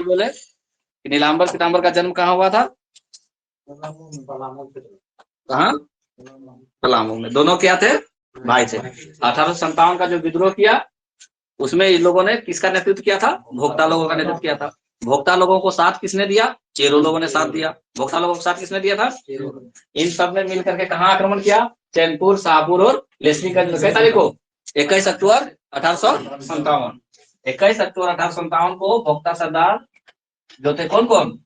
बोले कि नीलांबर पीताम्बर का जन्म कहाँ हुआ था? कहाँ? पलामू में। दोनों क्या थे? भाई थे। 1857 का जो विद्रोह किया उसमें इन लोगों ने किसका नेतृत्व किया था? भोक्ता लोगों का नेतृत्व किया था। भोक्ता लोगों को साथ किसने दिया? चेरो लोगों ने साथ दिया। भोक्ता लोगों को साथ किसने दिया था? इन सब ने मिलकर के कहाँ आक्रमण किया? चैनपुर, शाहपुर और लेस्लीगंज। कई तारीख को? 21 अक्टूबर 1857। 21 अक्टूबर 1857 को भोक्ता सरदार जो थे कौन कौन?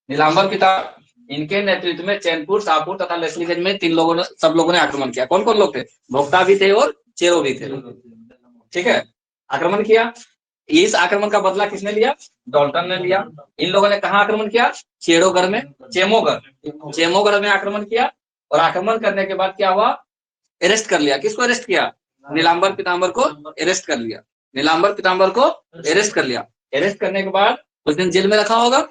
नीलांबर पिता, इनके नेतृत्व में चैनपुर, शाहपुर तथा लेस्लीगंज में सब लोगों ने आक्रमण किया। कौन कौन लोग थे? भोक्ता भी थे और चेरो भी थे। ठीक है, आक्रमण किया। इस आक्रमण का बदला किसने लिया? डॉल्टन ने लिया। इन लोगों ने कहा आक्रमण किया? चेरोगढ़ में, चेमोगढ़ में आक्रमण किया। और आक्रमण करने के बाद क्या हुआ? अरेस्ट कर लिया। किसको अरेस्ट किया? नीलांबर पीताम्बर को अरेस्ट कर लिया। नीलांबर पीताम्बर को अरेस्ट कर लिया। अरेस्ट करने के बाद कुछ दिन जेल में रखा होगा।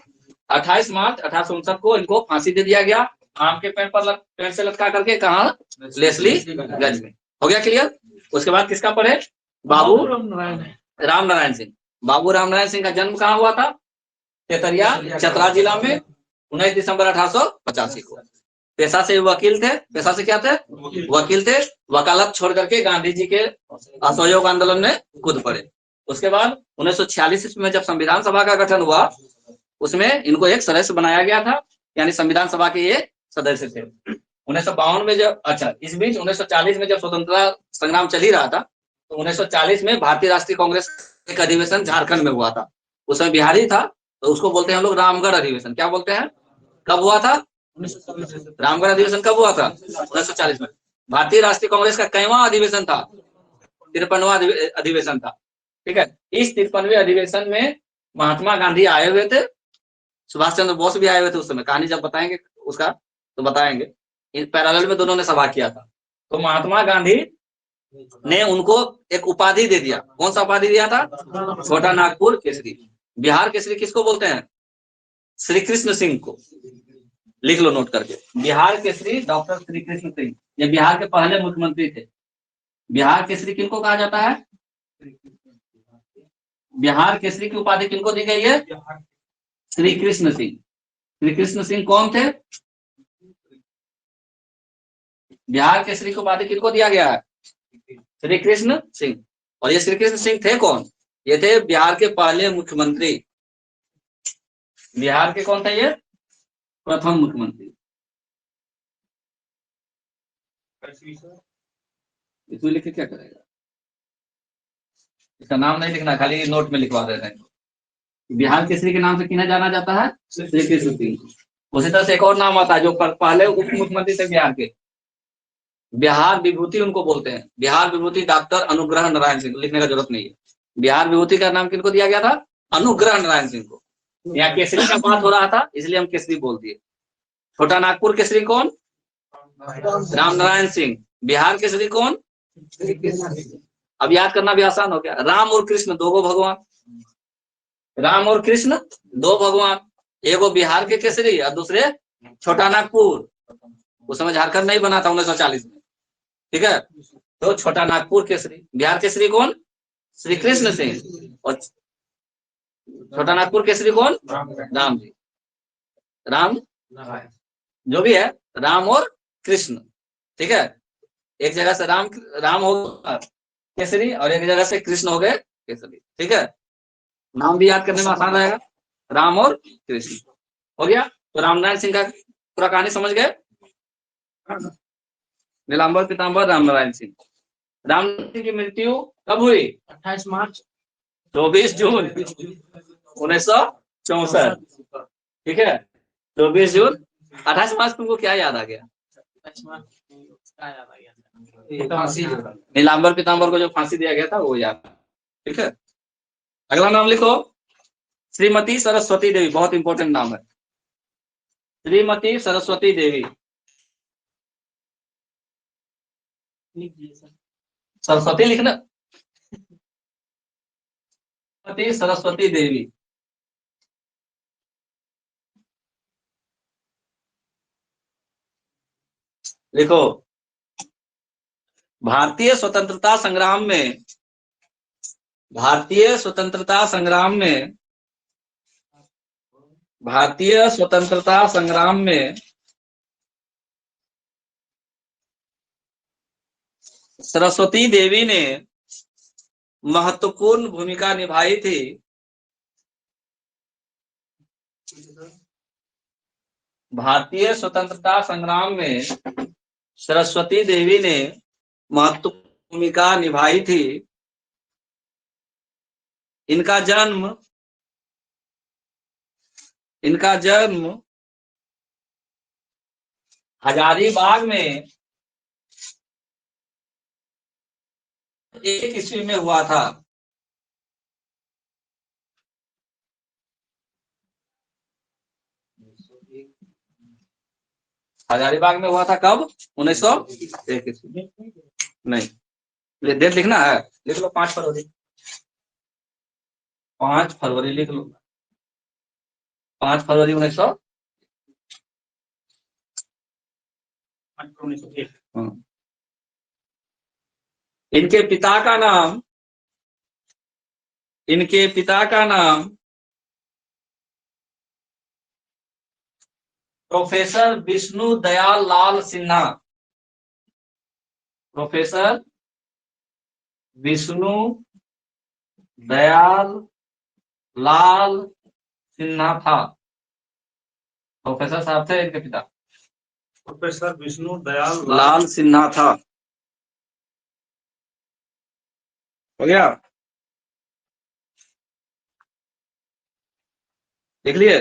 28 मार्च 1859 को इनको फांसी दे दिया गया, आम के पेड़ से लटका करके। कहा? लेस्लीगंज में। हो गया क्लियर? उसके बाद किसका पढ़े? बाबू राम नारायण सिंह। बाबू राम नारायण सिंह का जन्म कहाँ हुआ था? तेतरिया, चतरा जिला में 19 दिसंबर 1885 को। पेशा से वकील थे। पेशा से क्या थे? वकील थे। वकालत छोड़ करके गांधी जी के असहयोग आंदोलन में कूद पड़े। उसके बाद 1946 ईस्वी में जब संविधान सभा का गठन हुआ उसमें इनको एक सदस्य बनाया गया था, यानी संविधान सभा के ये सदस्य थे। 1952 में जब इस बीच 1940 में जब स्वतंत्रता संग्राम चल ही रहा था तो 1940 में भारतीय राष्ट्रीय कांग्रेस एक अधिवेशन झारखंड में हुआ था। उसमें बिहारी था तो उसको बोलते हैं हम लोग रामगढ़ अधिवेशन। क्या बोलते हैं? कब हुआ था? रामगढ़ अधिवेशन कब हुआ था? 1940 में। भारतीय राष्ट्रीय कांग्रेस का कईवां अधिवेशन था? 53वां अधिवेशन था। ठीक है, इस 53वें अधिवेशन में महात्मा गांधी आए हुए थे, सुभाष चंद्र बोस भी आए हुए थे उस समय। कहानी जब बताएंगे उसका तो बताएंगे। इस पैरेलल में दोनों ने सभा किया था। तो महात्मा गांधी ने उनको एक उपाधि दे दिया। कौन सा उपाधि दिया था? छोटा नागपुर केसरी। बिहार केसरी किसको बोलते हैं? श्री कृष्ण सिंह को। लिख लो नोट करके, बिहार केसरी डॉक्टर श्री कृष्ण सिंह। ये बिहार के पहले मुख्यमंत्री थे। बिहार केसरी किनको कहा जाता है? बिहार केसरी की उपाधि किनको दी गई है? श्री कृष्ण सिंह। श्री कृष्ण सिंह कौन थे? बिहार केसरी की उपाधि किनको दिया गया है? श्री कृष्ण सिंह। और ये श्री कृष्ण सिंह थे कौन? ये थे बिहार के पहले मुख्यमंत्री। बिहार के कौन थे ये? प्रथम मुख्यमंत्री। इसमें लिखे क्या करेगा? इसका नाम नहीं लिखना, खाली नोट में लिखवा देते हैं। बिहार केसरी के नाम से किन्हें जाना जाता है? श्री कृष्ण सिंह। उसी तरह से एक और नाम आता है जो पहले उप मुख्यमंत्री थे बिहार के, बिहार विभूति उनको बोलते हैं। बिहार विभूति डॉक्टर अनुग्रह नारायण सिंह। लिखने का जरूरत नहीं है। बिहार विभूति का नाम किनको दिया गया था? अनुग्रह नारायण सिंह को। यहाँ केसरी का बात हो रहा था इसलिए हम केसरी बोल दिए। छोटा नागपुर केसरी कौन? राम नारायण सिंह। बिहार केसरी कौन? अब याद करना भी आसान हो गया। राम और कृष्ण दो भगवान। राम और कृष्ण दो भगवान। एगो बिहार के केसरी और दूसरे छोटा नागपुर। उस समय झारखंड नहीं बना था 1940 में। ठीक है, तो छोटा नागपुर केसरी। बिहार केसरी कौन? श्री कृष्ण सिंह। और छोटा नागपुर केसरी कौन? राम जी। राम जो भी है, राम और कृष्ण। ठीक है, एक जगह से राम हो केसरी और एक जगह से कृष्ण हो गए केसरी। ठीक है, नाम भी याद करने में आसान रहेगा। राम और कृष्ण हो गया। तो रामनारायण सिंह का पूरा कहानी समझ गए। नीलांबर पीताम्बर राम नारायण सिंह। राम नारायण सिंह की मृत्यु कब हुई? 28 मार्च 24 जून 1964। ठीक है, 24 जून। 28 मार्च तुमको क्या याद आ गया? नीलांबर पीताम्बर को जो फांसी दिया गया था वो याद। ठीक है, अगला नाम लिखो श्रीमती सरस्वती देवी। बहुत इंपॉर्टेंट नाम है, श्रीमती सरस्वती देवी। सरस्वती लिखना। श्रीमती सरस्वती देवी। देखो, भारतीय स्वतंत्रता संग्राम में भारतीय स्वतंत्रता संग्राम में सरस्वती देवी ने महत्वपूर्ण भूमिका निभाई थी। भारतीय स्वतंत्रता संग्राम में सरस्वती देवी ने महत्वपूर्ण भूमिका निभाई थी। इनका जन्म हजारीबाग में 1 ईस्वी में हुआ था। हजारीबाग में हुआ था कब? 1901 ईस्वी। नहीं, डेट लिखना है, लिख लो 5 फरवरी। 5 फरवरी लिख लो। 5 फरवरी 1901। इनके पिता का नाम प्रोफेसर विष्णु दयाल लाल सिन्हा। प्रोफेसर विष्णु दयाल लाल सिन्हा था। प्रोफेसर साहब थे इनके पिता। प्रोफेसर विष्णु दयाल लाल सिन्हा था। हो गया, देख लिए।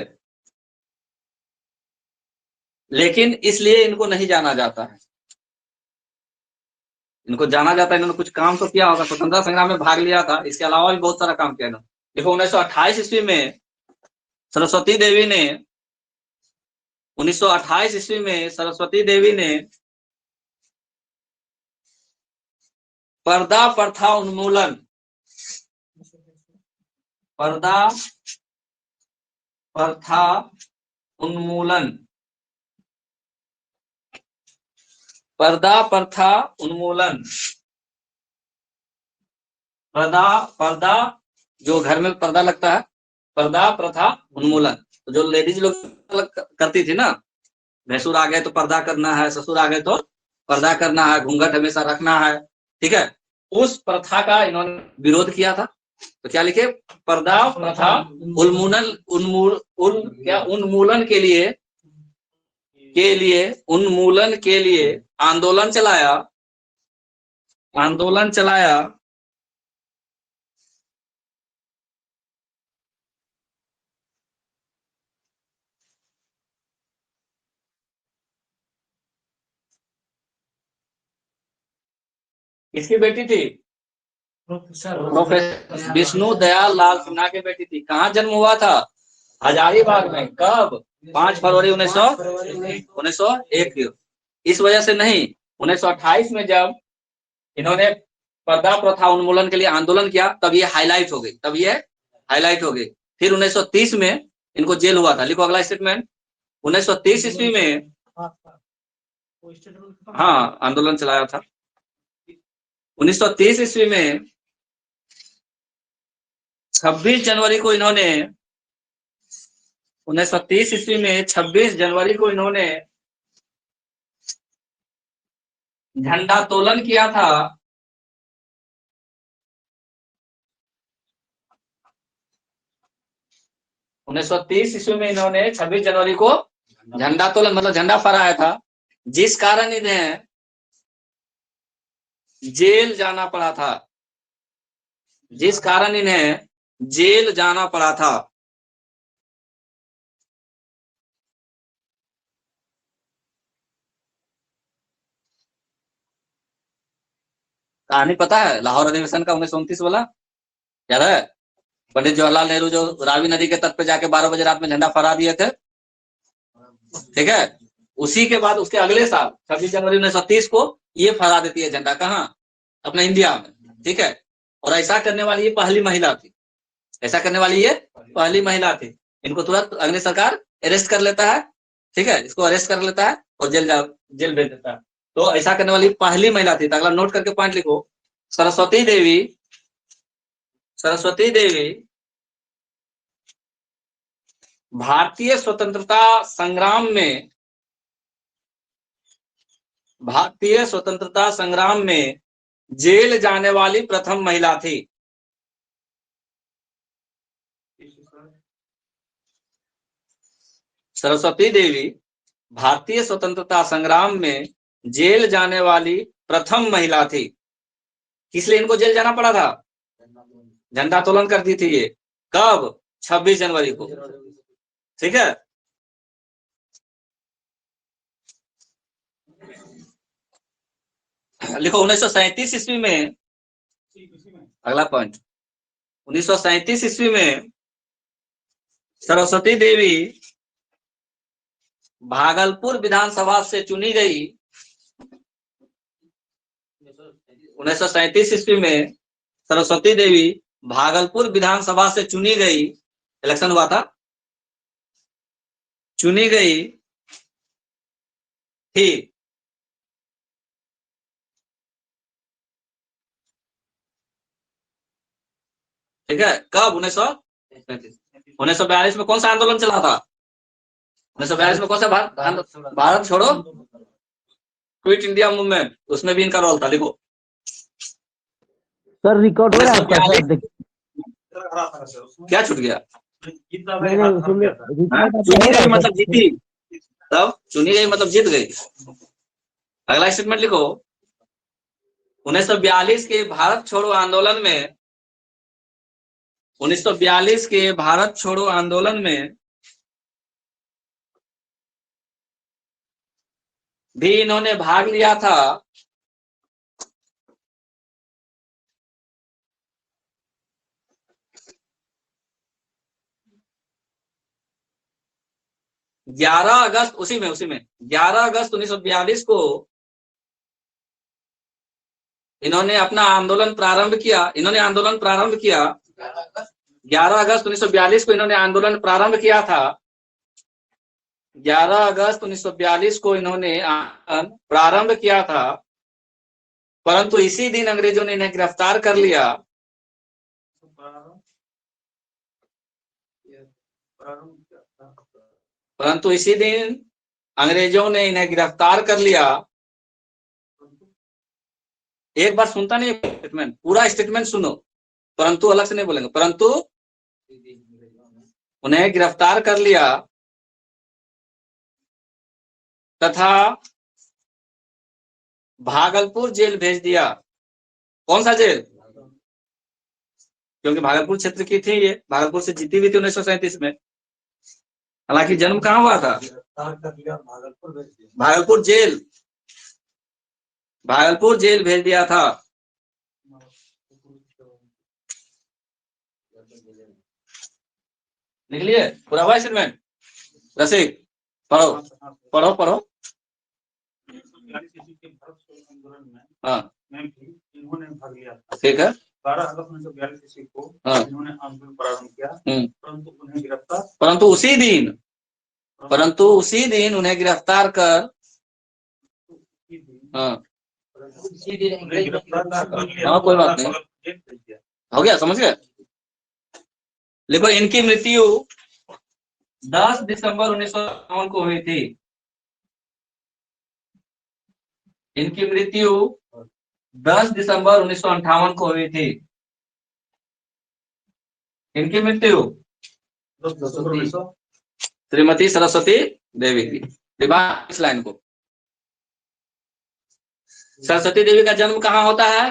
लेकिन इसलिए इनको नहीं जाना जाता है। इनको जाना जाता है, इन्होंने कुछ काम तो किया होगा, स्वतंत्रता संग्राम में भाग लिया था, इसके अलावा भी बहुत सारा काम किया इन्होंने। देखो 1928 ईस्वी में सरस्वती देवी ने 1928 ईस्वी में सरस्वती देवी ने पर्दा प्रथा उन्मूलन, पर्दा प्रथा उन्मूलन, पर्दा प्रथा उन्मूलन, पर्दा जो घर में पर्दा लगता है, पर्दा प्रथा उन्मूलन। तो जो लेडीज लोग करती थी ना, भैंसुर आ गए तो पर्दा करना है, ससुर आ गए तो पर्दा करना है, घूंघट हमेशा रखना है, ठीक है। उस प्रथा का इन्होंने विरोध किया था। तो क्या लिखे? पर्दा प्रथा उन्मूलन के लिए आंदोलन चलाया। किसकी बेटी थी? प्रोफेसर विष्णु दयाल लाल सिन्हा की बेटी थी। कहाँ जन्म हुआ था? हजारीबाग में। कब? 5 फरवरी 1901। इस वजह से नहीं, 1928 में जब इन्होंने पर्दा प्रथा उन्मूलन के लिए आंदोलन किया, तब ये हाईलाइट हो गई। फिर 1930 में इनको जेल हुआ था। लिखो अगला स्टेटमेंट। 1930 ईस्वी में हाँ आंदोलन चलाया था। 1930 ईस्वी में 26 जनवरी को इन्होंने 1930 ईस्वी में 26 जनवरी को इन्होंने झंडोत्तोलन किया था। उन्नीस सौ 30 ईस्वी में इन्होंने 26 जनवरी को झंडोत्तोलन मतलब झंडा फहराया था, जिस कारण इन्हें जेल जाना पड़ा था। कहानी पता है लाहौर अधिवेशन का 1929 वाला? याद है? पंडित जवाहरलाल नेहरू जो रावी नदी के तट पे जाके 12 बजे रात में झंडा फहरा दिए थे, ठीक है। उसी के बाद उसके अगले साल 26 जनवरी 1930 को ये फहरा देती है झंडा। कहाँ? अपने इंडिया में, ठीक है। और ऐसा करने वाली ये पहली महिला थी। इनको तुरंत अंग्रेज सरकार अरेस्ट कर लेता है, ठीक है। इसको अरेस्ट कर लेता है और जेल भेज देता है। तो ऐसा करने वाली पहली महिला थी। तो अगला नोट करके पॉइंट लिखो। सरस्वती देवी भारतीय स्वतंत्रता संग्राम में, भारतीय स्वतंत्रता संग्राम में जेल जाने वाली प्रथम महिला थी। सरस्वती देवी भारतीय स्वतंत्रता संग्राम में जेल जाने वाली प्रथम महिला थी। किस लिए इनको जेल जाना पड़ा था? झंडोत्तोलन कर दी थी ये। कब? 26 जनवरी को। ठीक है। लिखो 1937 ईस्वी में, अगला पॉइंट, 1937 ईस्वी में सरस्वती देवी भागलपुर विधानसभा से चुनी गई। 1937 ईस्वी में सरस्वती देवी भागलपुर विधानसभा से चुनी गई, इलेक्शन हुआ था, चुनी गई थी। ठीक है। कब? 1942 में कौन सा आंदोलन चला था? 1942 में कौन सा? भारत छोड़ो, क्विट इंडिया मूवमेंट, उसमें भी इनका रोल था। लिखो सर, रिकॉर्ड हो रहा है आपका? क्या छूट गया? चुनी गई मतलब जीती, तब चुनी गई मतलब जीत गई। अगला स्टेटमेंट लिखो, 1942 के भारत छोड़ो आंदोलन में, 1942 के भारत छोड़ो आंदोलन में भी इन्होंने भाग लिया था। उसी में 11 अगस्त 1942 को इन्होंने अपना आंदोलन प्रारंभ किया। 11 अगस्त 1942 को इन्होंने आंदोलन प्रारंभ किया था। 11 अगस्त 1942 को इन्होंने आंदोलन प्रारंभ किया था, परंतु इसी दिन अंग्रेजों ने इन्हें गिरफ्तार कर लिया। परंतु इसी दिन अंग्रेजों ने इन्हें गिरफ्तार कर लिया। एक बार सुनता नहीं स्टेटमेंट, पूरा स्टेटमेंट सुनो, परंतु अलग से नहीं बोलेंगे। परंतु उन्हें गिरफ्तार कर लिया तथा भागलपुर जेल भेज दिया। कौन सा जेल? क्योंकि भागलपुर क्षेत्र की थी ये, भागलपुर से जीती हुई थी 1937 में। हालांकि जन्म कहाँ हुआ था? भागलपुर जेल, भागलपुर जेल भेज दिया था। निकलिए पूरा हुआ स्टेटमेंट। रसिक पढ़ो पढ़ो पढ़ो। हाँ, इन्होंने भाग लिया था। ठीक है। 12 अगस्त 1942 ईस्वी को इन्होंने आंदोलन प्रारंभ किया, परंतु उन्हें गिरफ्तार, परंतु उसी दिन उन्हें गिरफ्तार कर, हाँ कोई बात नहीं, हो गया, समझ गए। देखो इनकी मृत्यु 10 दिसंबर 1958 को हुई थी। इनकी मृत्यु 10 दिसंबर 1958 को हुई थी। इनकी मृत्यु श्रीमती सरस्वती देवी की। विभाग इस लाइन को, सरस्वती देवी का जन्म कहाँ होता है?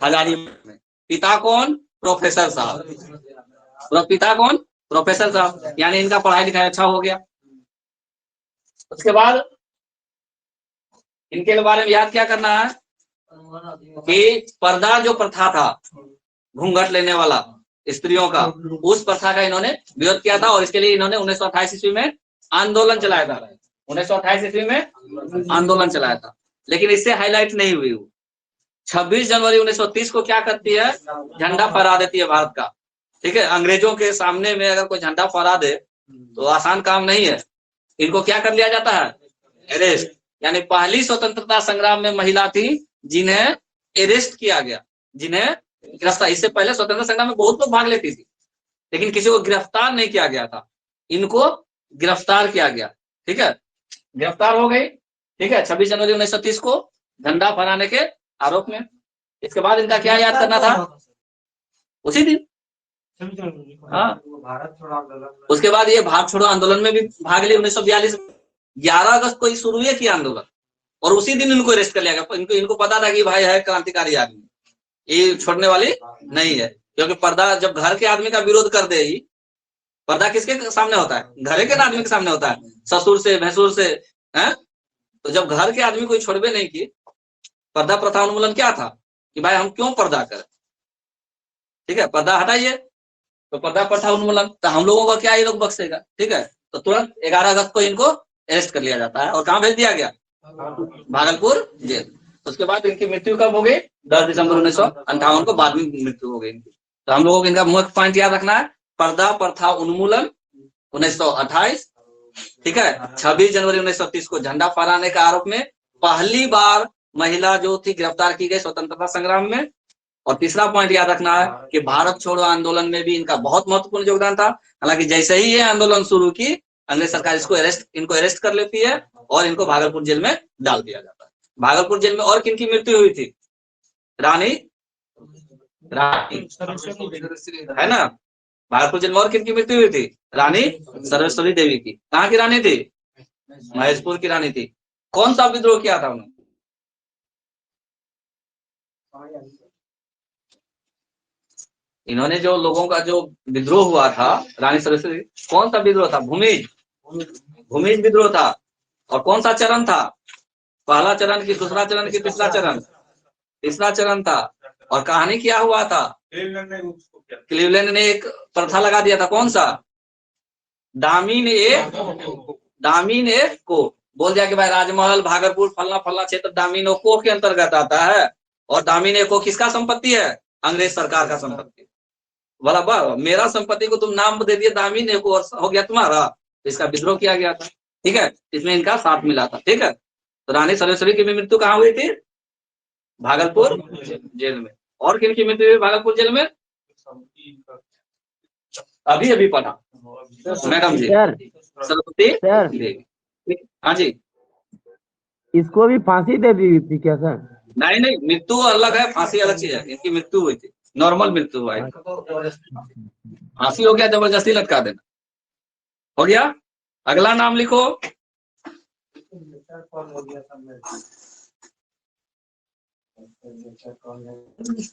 हजारीबाग में। पिता कौन? प्रोफेसर साहब। पिता कौन? प्रोफेसर साहब, यानी इनका पढ़ाई लिखाई अच्छा हो गया। उसके बाद इनके बारे में याद क्या करना है कि पर्दा जो प्रथा था, घूंघट लेने वाला स्त्रियों का, उस प्रथा का इन्होंने विरोध किया था और इसके लिए इन्होंने 1928 ईस्वी में आंदोलन चलाया था। 1928 ईस्वी में आंदोलन चलाया था, लेकिन इससे हाईलाइट नहीं हुई। 26 जनवरी 1930 को क्या करती है? झंडा फहरा देती है भारत का। ठीक है। अंग्रेजों के सामने में अगर कोई झंडा फहरा दे तो आसान काम नहीं है। इनको क्या कर लिया जाता है? अरेस्ट। यानी पहली स्वतंत्रता संग्राम में महिला थी जिन्हें अरेस्ट किया गया, जिन्हें गिरफ्तार। इससे पहले स्वतंत्रता संग्राम में बहुत लोग भाग लेती थी, लेकिन किसी को गिरफ्तार नहीं किया गया था। इनको गिरफ्तार किया गया। ठीक है, गिरफ्तार हो गई। ठीक है, 26 जनवरी 1930 को झंडा फहराने के आरोप में। इसके बाद इनका क्या याद करना था, उसी दिन। हाँ, भारत छोड़ो आंदोलन। उसके बाद ये भारत छोड़ो आंदोलन में भी भाग लिए 1942 11 अगस्त को शुरू हुए किया आंदोलन, और उसी दिन इनको अरेस्ट कर लिया गया। इनको पता था कि भाई है क्रांतिकारी आदमी, ये छोड़ने वाली नहीं है। क्योंकि पर्दा जब घर के आदमी का विरोध कर दे, पर्दा किसके सामने होता है, घर के आदमी के सामने होता है, ससुर से भैंसुर से है। तो जब घर के आदमी कोई छोड़बे नहीं की, पर्दा प्रथा उन्मूलन क्या था कि भाई हम क्यों पर्दा करें। ठीक है, पर्दा हटाइए, तो पर्दा प्रथा उन्मूलन, तो हम लोगों का क्या ये लोग बख्शेगा। ठीक है, तो तुरंत 11 अगस्त को इनको अरेस्ट कर लिया जाता है और कहाँ भेज दिया गया, भागलपुर जेल। उसके बाद इनकी मृत्यु कब हो गई, 10 दिसंबर 1958 को बाद में मृत्यु हो गई इनकी। तो हम लोगों को इनका मुख्य पॉइंट याद रखना है, पर्दा प्रथा उन्मूलन 1928। ठीक है, 26 जनवरी 1930 को झंडा फहराने के आरोप में पहली बार महिला जो थी गिरफ्तार की गई स्वतंत्रता संग्राम में। और तीसरा पॉइंट याद रखना है कि भारत छोड़ो आंदोलन में भी इनका बहुत महत्वपूर्ण योगदान था। हालांकि जैसे ही ये आंदोलन शुरू की, अंग्रेज सरकार इनको अरेस्ट कर लेती है और इनको भागलपुर जेल में डाल दिया जाता है। भागलपुर जेल में और किन की मृत्यु हुई थी, रानी है ना, भागलपुर जेल में और किन की मृत्यु हुई थी, रानी सर्वेश्वरी देवी की। कहाँ की रानी थी, महेशपुर की रानी थी। कौन सा विद्रोह किया था उन्होंने, इन्होंने जो लोगों का जो विद्रोह हुआ था, रानी सर्वेश्वरी, कौन सा विद्रोह था, भूमिज विद्रोह था। और कौन सा चरण था, पहला चरण की, दूसरा चरण की, तीसरा चरण, तीसरा चरण था। और कहानी क्या हुआ था, क्लीवलैंड ने एक प्रथा लगा दिया था, कौन सा, दामिन ए को बोल दिया कि भाई राजमहल भागलपुर फलना फलना क्षेत्र दामिन ए को के अंतर्गत आता है। और दामिन ए को किसका संपत्ति है, अंग्रेज सरकार का संपत्ति। बोला वाह, मेरा संपत्ति को तुम नाम दे दिए दामिन ए को, हो गया तुम्हारा। तो इसका विद्रोह किया गया था। ठीक है, इसमें इनका साथ मिला था। ठीक है, तो रानी सर्वेश्वरी की भी मृत्यु कहाँ हुई थी, भागलपुर जेल में। और किन की मृत्यु हुई भागलपुर जेल में, अभी अभी पढ़ा मैडम जी, सरस्वती देवी। हाँ जी, इसको भी फांसी दे दी थी क्या सर? नहीं, मृत्यु अलग है, फांसी अलग चीज है। इनकी मृत्यु हुई थी, नॉर्मल मृत्यु हुआ है। फांसी हो गया जबरदस्ती लटका देना, हो गया। अगला नाम लिखो,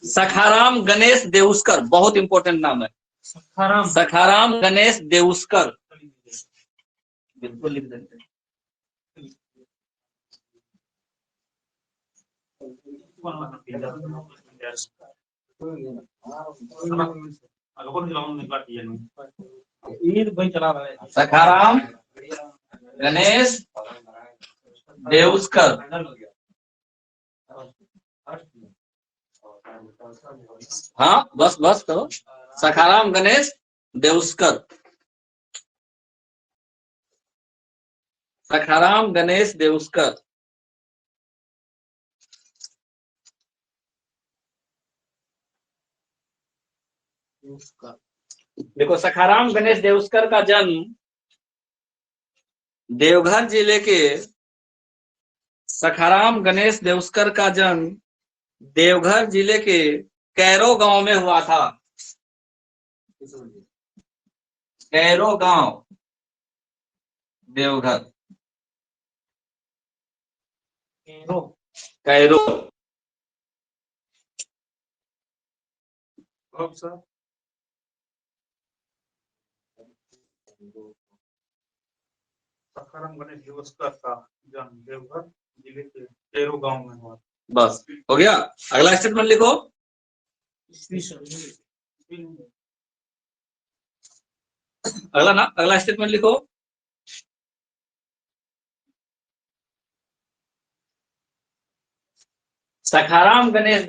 सखाराम गणेश देउस्कर। बहुत इंपॉर्टेंट नाम है, सखाराम गणेश देउस्कर। बिल्कुल लिख देते। सखाराम गणेश देउस्कर। हाँ बस करो, सखाराम गणेश देउस्कर, सखाराम गणेश देउस्कर। देखो, सखाराम गणेश देउस्कर का जन्म देवघर जिले के, सखाराम गणेश देउस्कर का जन्म देवघर जिले के कैरो गांव में हुआ था। कैरो गांव, देवघर, कैरो। सखाराम गणेश देउस्कर का जन्म देवघर जिले के कैरो गांव में हुआ। बस हो गया। अगला स्टेटमेंट लिखो, अगला स्टेटमेंट लिखो, सखाराम गणेश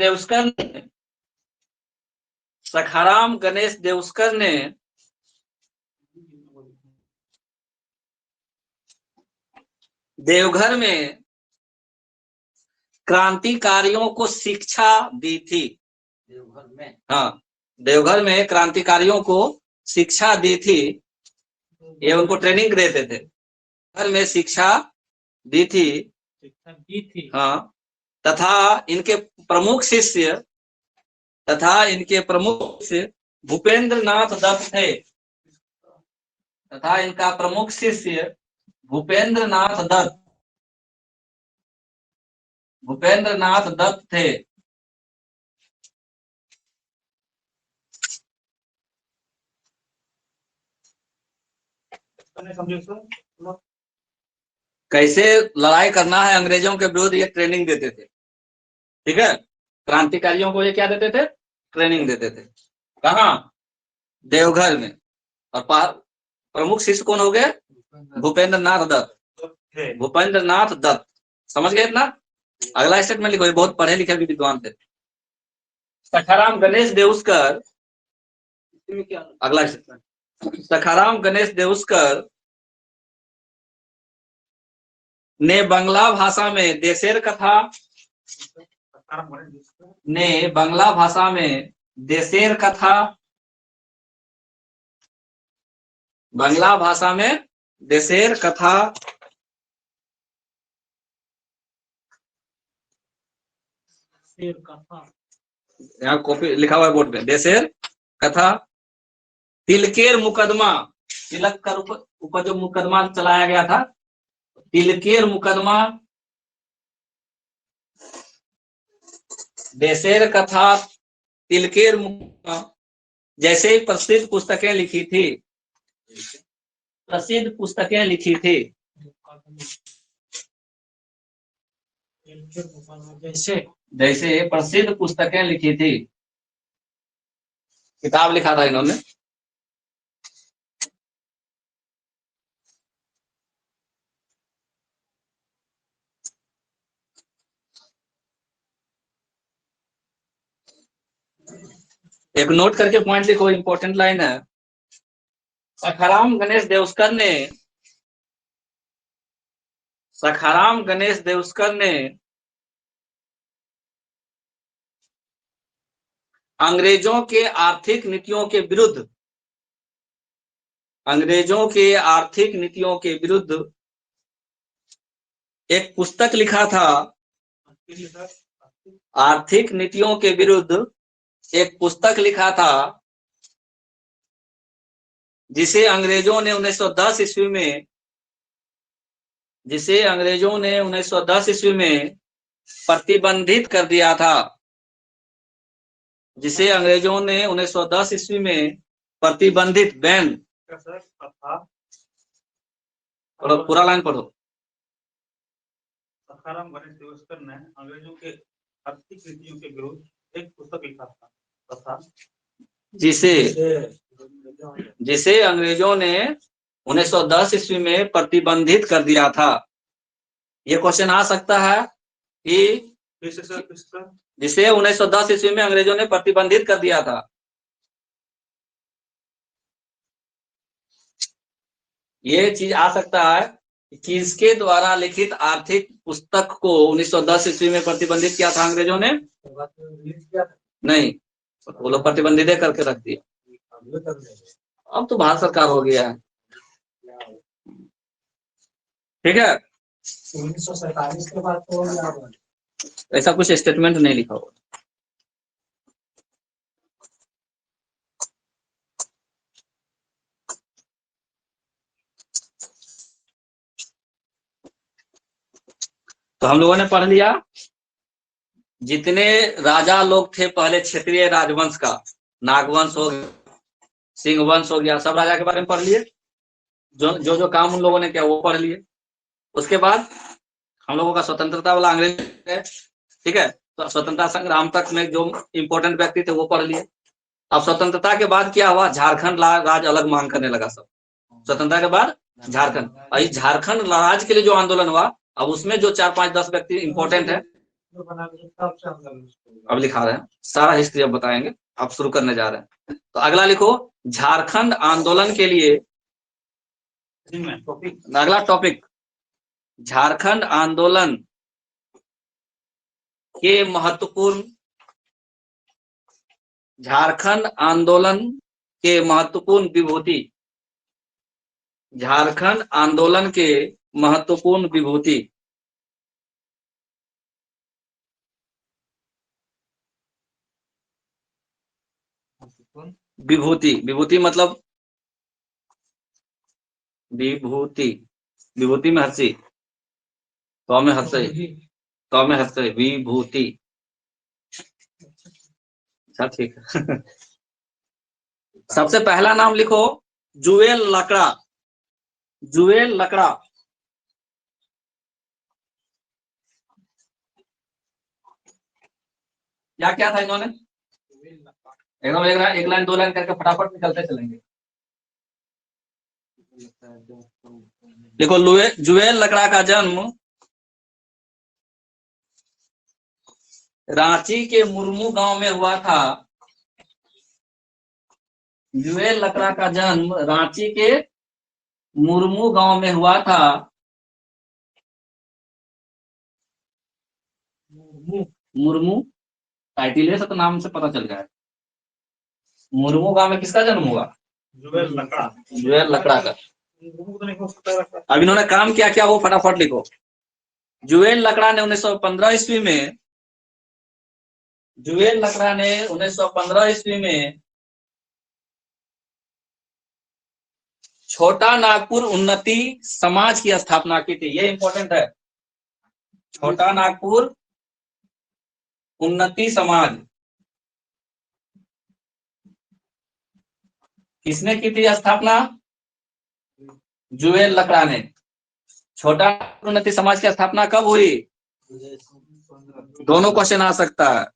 देउस्कर ने देवघर में क्रांतिकारियों को शिक्षा दी थी। देवघर में, हाँ, देवघर में क्रांतिकारियों को शिक्षा दी थी। ये उनको ट्रेनिंग देते थे, घर में शिक्षा दी थी। हाँ, तथा इनके प्रमुख शिष्य भूपेंद्र नाथ दत्त थे। तथा इनका प्रमुख शिष्य भूपेंद्र नाथ दत्त थे। समझे सर? कैसे लड़ाई करना है अंग्रेजों के विरुद्ध ये ट्रेनिंग देते थे। ठीक है, क्रांतिकारियों को ये क्या देते थे? ट्रेनिंग देते थे। कहाँ? देवघर में। और प्रमुख शिष्य कौन हो गए? भूपेंद्र नाथ दत्त। समझ गए इतना? अगला स्टेटमेंट लिखो, बहुत पढ़े लिखे भी विद्वान थे। सखाराम गणेश देउस्कर, अगला स्टेटमेंट, सखाराम गणेश देउस्कर ने बांग्ला भाषा में देशेर कथा यहाँ कॉपी लिखा हुआ है बोर्ड पे, देशेर कथा। तिलकेर मुकदमा, तिलक का ऊपर जो मुकदमा चलाया गया था, तिलकेर मुकदमा, देशेर कथा, तिलकेर मुकदमा जैसे ही प्रसिद्ध पुस्तकें लिखी थी। जैसे प्रसिद्ध पुस्तकें लिखी थी, किताब लिखा था इन्होंने। एक नोट करके पॉइंट लिखो, इंपॉर्टेंट लाइन है। सखाराम गणेश देउस्कर ने अंग्रेजों के आर्थिक नीतियों के विरुद्ध एक पुस्तक लिखा था। आर्थिक नीतियों के विरुद्ध एक पुस्तक लिखा था, जिसे अंग्रेजों ने 1910 ईस्वी में प्रतिबंधित कर दिया था। जिसे अंग्रेजों ने 1910 ईस्वी में प्रतिबंधित, बैन। पूरा लाइन पढ़ो। सखाराम गणेश देउस्कर ने अंग्रेजों के आर्थिक नीतियों के विरुद्ध एक पुस्तक लिखा था, तथा जिसे अंग्रेजों ने 1910 ईस्वी में प्रतिबंधित कर दिया था। ये क्वेश्चन आ सकता है कि जिसे 1910 ईस्वी में अंग्रेजों ने प्रतिबंधित कर दिया था। ये चीज आ सकता है कि किसके द्वारा लिखित आर्थिक पुस्तक को 1910 ईस्वी में प्रतिबंधित किया था अंग्रेजों ने? नहीं, वो लोग प्रतिबंधित करके रख दिया। अब तो भारत सरकार हो गया है। ठीक है, 1947 के बाद तो ऐसा कुछ स्टेटमेंट नहीं लिखा हुआ। तो हम लोगों ने पढ़ लिया जितने राजा लोग थे पहले क्षेत्रीय राजवंश का, नागवंश हो गया, सिंह वंश हो गया, सब राजा के बारे में पढ़ लिए। जो काम उन लोगों ने किया वो पढ़ लिए। उसके बाद हम लोगों का स्वतंत्रता वाला अंग्रेज है। ठीक है, तो स्वतंत्रता संग्राम तक में जो इम्पोर्टेंट व्यक्ति थे वो पढ़ लिए। अब स्वतंत्रता के बाद क्या हुआ? झारखंड राज अलग मांग करने लगा सब। स्वतंत्रता के बाद झारखंड, और इस झारखंड राज्य के लिए जो आंदोलन हुआ, अब उसमें जो 4-5-10 व्यक्ति इंपॉर्टेंट है, अब लिखा रहे हैं, सारा हिस्ट्री अब बताएंगे। अब शुरू करने जा रहे हैं। तो अगला लिखो, झारखंड आंदोलन के लिए, अगला टॉपिक, झारखंड आंदोलन के महत्वपूर्ण विभूति। झारखंड आंदोलन के महत्वपूर्ण विभूति। विभूति, विभूति मतलब विभूति, विभूति में हंसी, तो में हंसे, तो में हंसे, विभूति। अच्छा ठीक है। सबसे पहला नाम लिखो जुएल लकड़ा। जुएल लकड़ा। क्या था इन्होंने? एकदम एक लाइन दो लाइन करके फटाफट निकलते चलेंगे। देखो जुएल लकड़ा का जन्म रांची के मुर्मू गांव में हुआ था। जुएल लकड़ा का जन्म रांची के मुर्मू गांव में हुआ था। मुर्मू टाइटिल है, तो नाम से पता चल गया है। मुर्मू गांव में किसका जन्म हुआ? जुएल लकड़ा। जुएल लकड़ा का। अब इन्होंने काम क्या किया वो फटाफट लिखो। जुएल लकड़ा ने 1915 ईस्वी में, जुएल लकड़ा ने 1915 ईस्वी में छोटा नागपुर उन्नति समाज की स्थापना की थी। ये इंपॉर्टेंट है। छोटा नागपुर उन्नति समाज किसने की थी स्थापना? जुएल लकड़ा ने। छोटा नागपुर उन्नति समाज की स्थापना कब हुई? दोनों क्वेश्चन आ सकता है।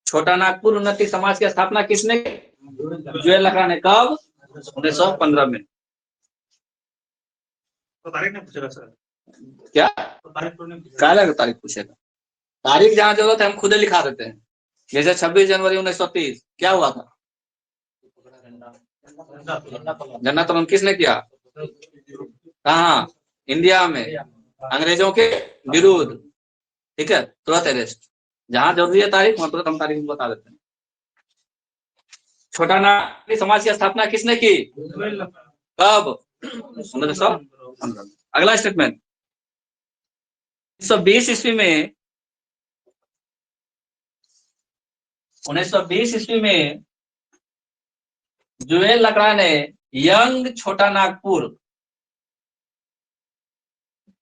छोटा नागपुर उन्नति समाज की स्थापना किसने? जुएल लकड़ा ने। कब? 1915 में। तो तारीख नहीं पूछेगा सर? क्या तारीख तो नहीं पूछेगा? क्या लगा तारीख पूछेगा? तारीख जहां जरूरत है हम खुद ही लिखा देते हैं। जैसे 26 जनवरी 1930 क्या हुआ था? झंडा तोलन किसने किया? कहाँ? इंडिया में, अंग्रेजों के विरुद्ध। ठीक है, तुरंत अरेस्ट। जहां जरूरी है तारीख वहां तुरंत हम तारीख बता देते हैं। छोटा नागपुर समाज की स्थापना किसने की? कब? 1915। अगला स्टेटमेंट 1920 ईस्वी में, 1920 ईस्वी में जुएल लकड़ा ने यंग छोटा नागपुर,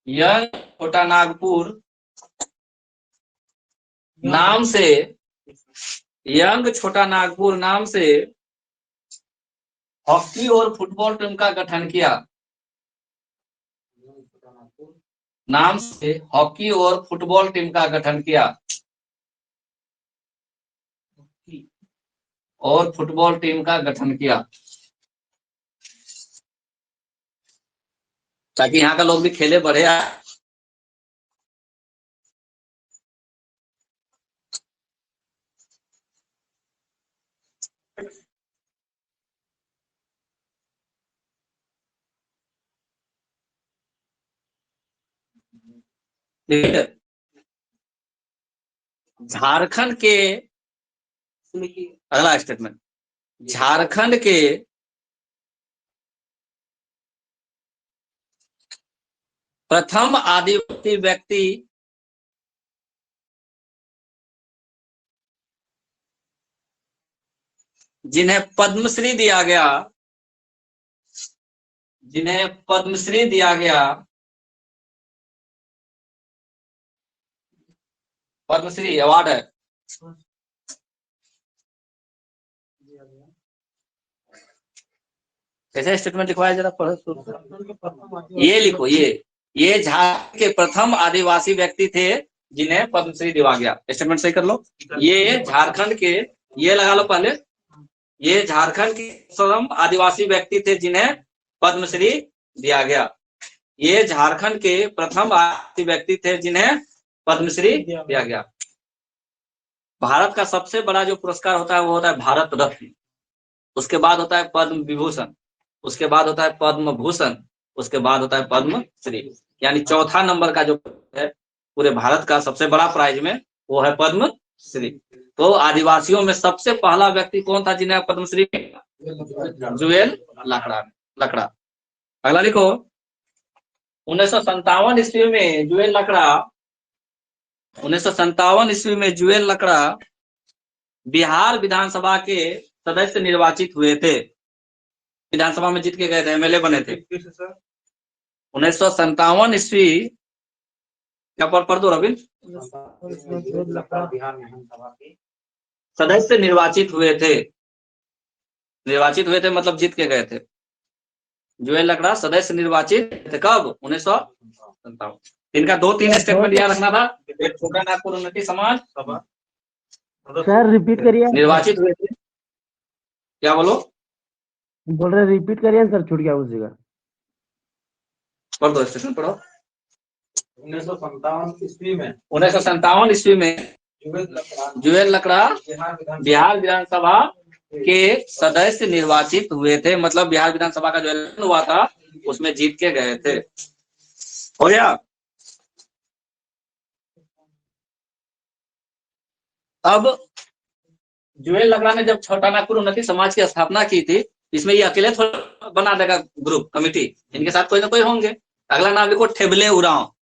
यंग छोटा नागपुर नाम से, यंग छोटा नागपुर नाम से हॉकी और फुटबॉल टीम का गठन किया। नाम से हॉकी और फुटबॉल टीम का गठन किया। और फुटबॉल टीम का गठन किया ताकि यहाँ का लोग भी खेले बढ़े। झारखंड के, अगला स्टेटमेंट, झारखंड के प्रथम आदिवासी व्यक्ति जिन्हें पद्मश्री दिया गया, जिन्हें पद्मश्री दिया गया, पद्मश्री अवार्ड है, कैसे स्टेटमेंट लिखवाया जरा पढ़ो। ये लिखो, ये झारखंड के प्रथम आदिवासी व्यक्ति थे जिन्हें पद्मश्री दिया गया। स्टेटमेंट सही कर लो। ये झारखंड के, ये लगा लो पहले, ये झारखंड के प्रथम आदिवासी व्यक्ति थे जिन्हें पद्मश्री दिया गया। ये झारखंड के प्रथम आदिवासी व्यक्ति थे जिन्हें पद्मश्री दिया गया। भारत का सबसे बड़ा जो पुरस्कार होता है वो होता है भारत रत्न, उसके बाद होता है पद्म विभूषण, उसके बाद होता है पद्म भूषण, उसके बाद होता है पद्म श्री। यानी चौथा नंबर का जो है पूरे भारत का सबसे बड़ा प्राइज में वो है पद्म श्री। तो आदिवासियों में सबसे पहला व्यक्ति कौन था जिन्हें पद्मश्री? जुएल लकड़ा। लकड़ा। अगला लिखो 1957 ईस्वी में जुएल लकड़ा 1957 ईस्वी में जुएल लकड़ा बिहार विधानसभा के सदस्य निर्वाचित हुए थे। विधानसभा में जीत के गए थे, एमएलए बने थे। 1957 ईस्वी क्या पढ़ दो रविंद्र? बिहार विधानसभा के सदस्य निर्वाचित हुए थे। निर्वाचित हुए थे मतलब जीत के गए थे। जुएल लकड़ा सदस्य निर्वाचित थे कब? 1957। इनका 2-3 स्टेटमेंट याद रखना था। एक छोटा नागपुर उन्नति समाज सभा सर रिपीट करिए। निर्वाचित हुए थे। क्या बोलो? बोल रहे रिपीट करिए सर, छूट गया उस जगह। पढ़ दो, स्टेटमेंट पढ़ो। 1957 ईस्वी में 1957 ईस्वी में जुएल लकड़ा बिहार विधानसभा के सदस्य निर्वाचित हुए थे, मतलब बिहार विधानसभा का जो इलेक्शन हुआ था उसमें जीत के गए थे। हो गया? अब जुएल लकड़ा ने जब छोटा नागपुर उन्नति समाज की स्थापना की थी, इसमें ये अकेले थोड़ा बना देगा ग्रुप कमेटी, इनके साथ कोई ना कोई होंगे। अगला नाम लिखो ठेबले उरांव।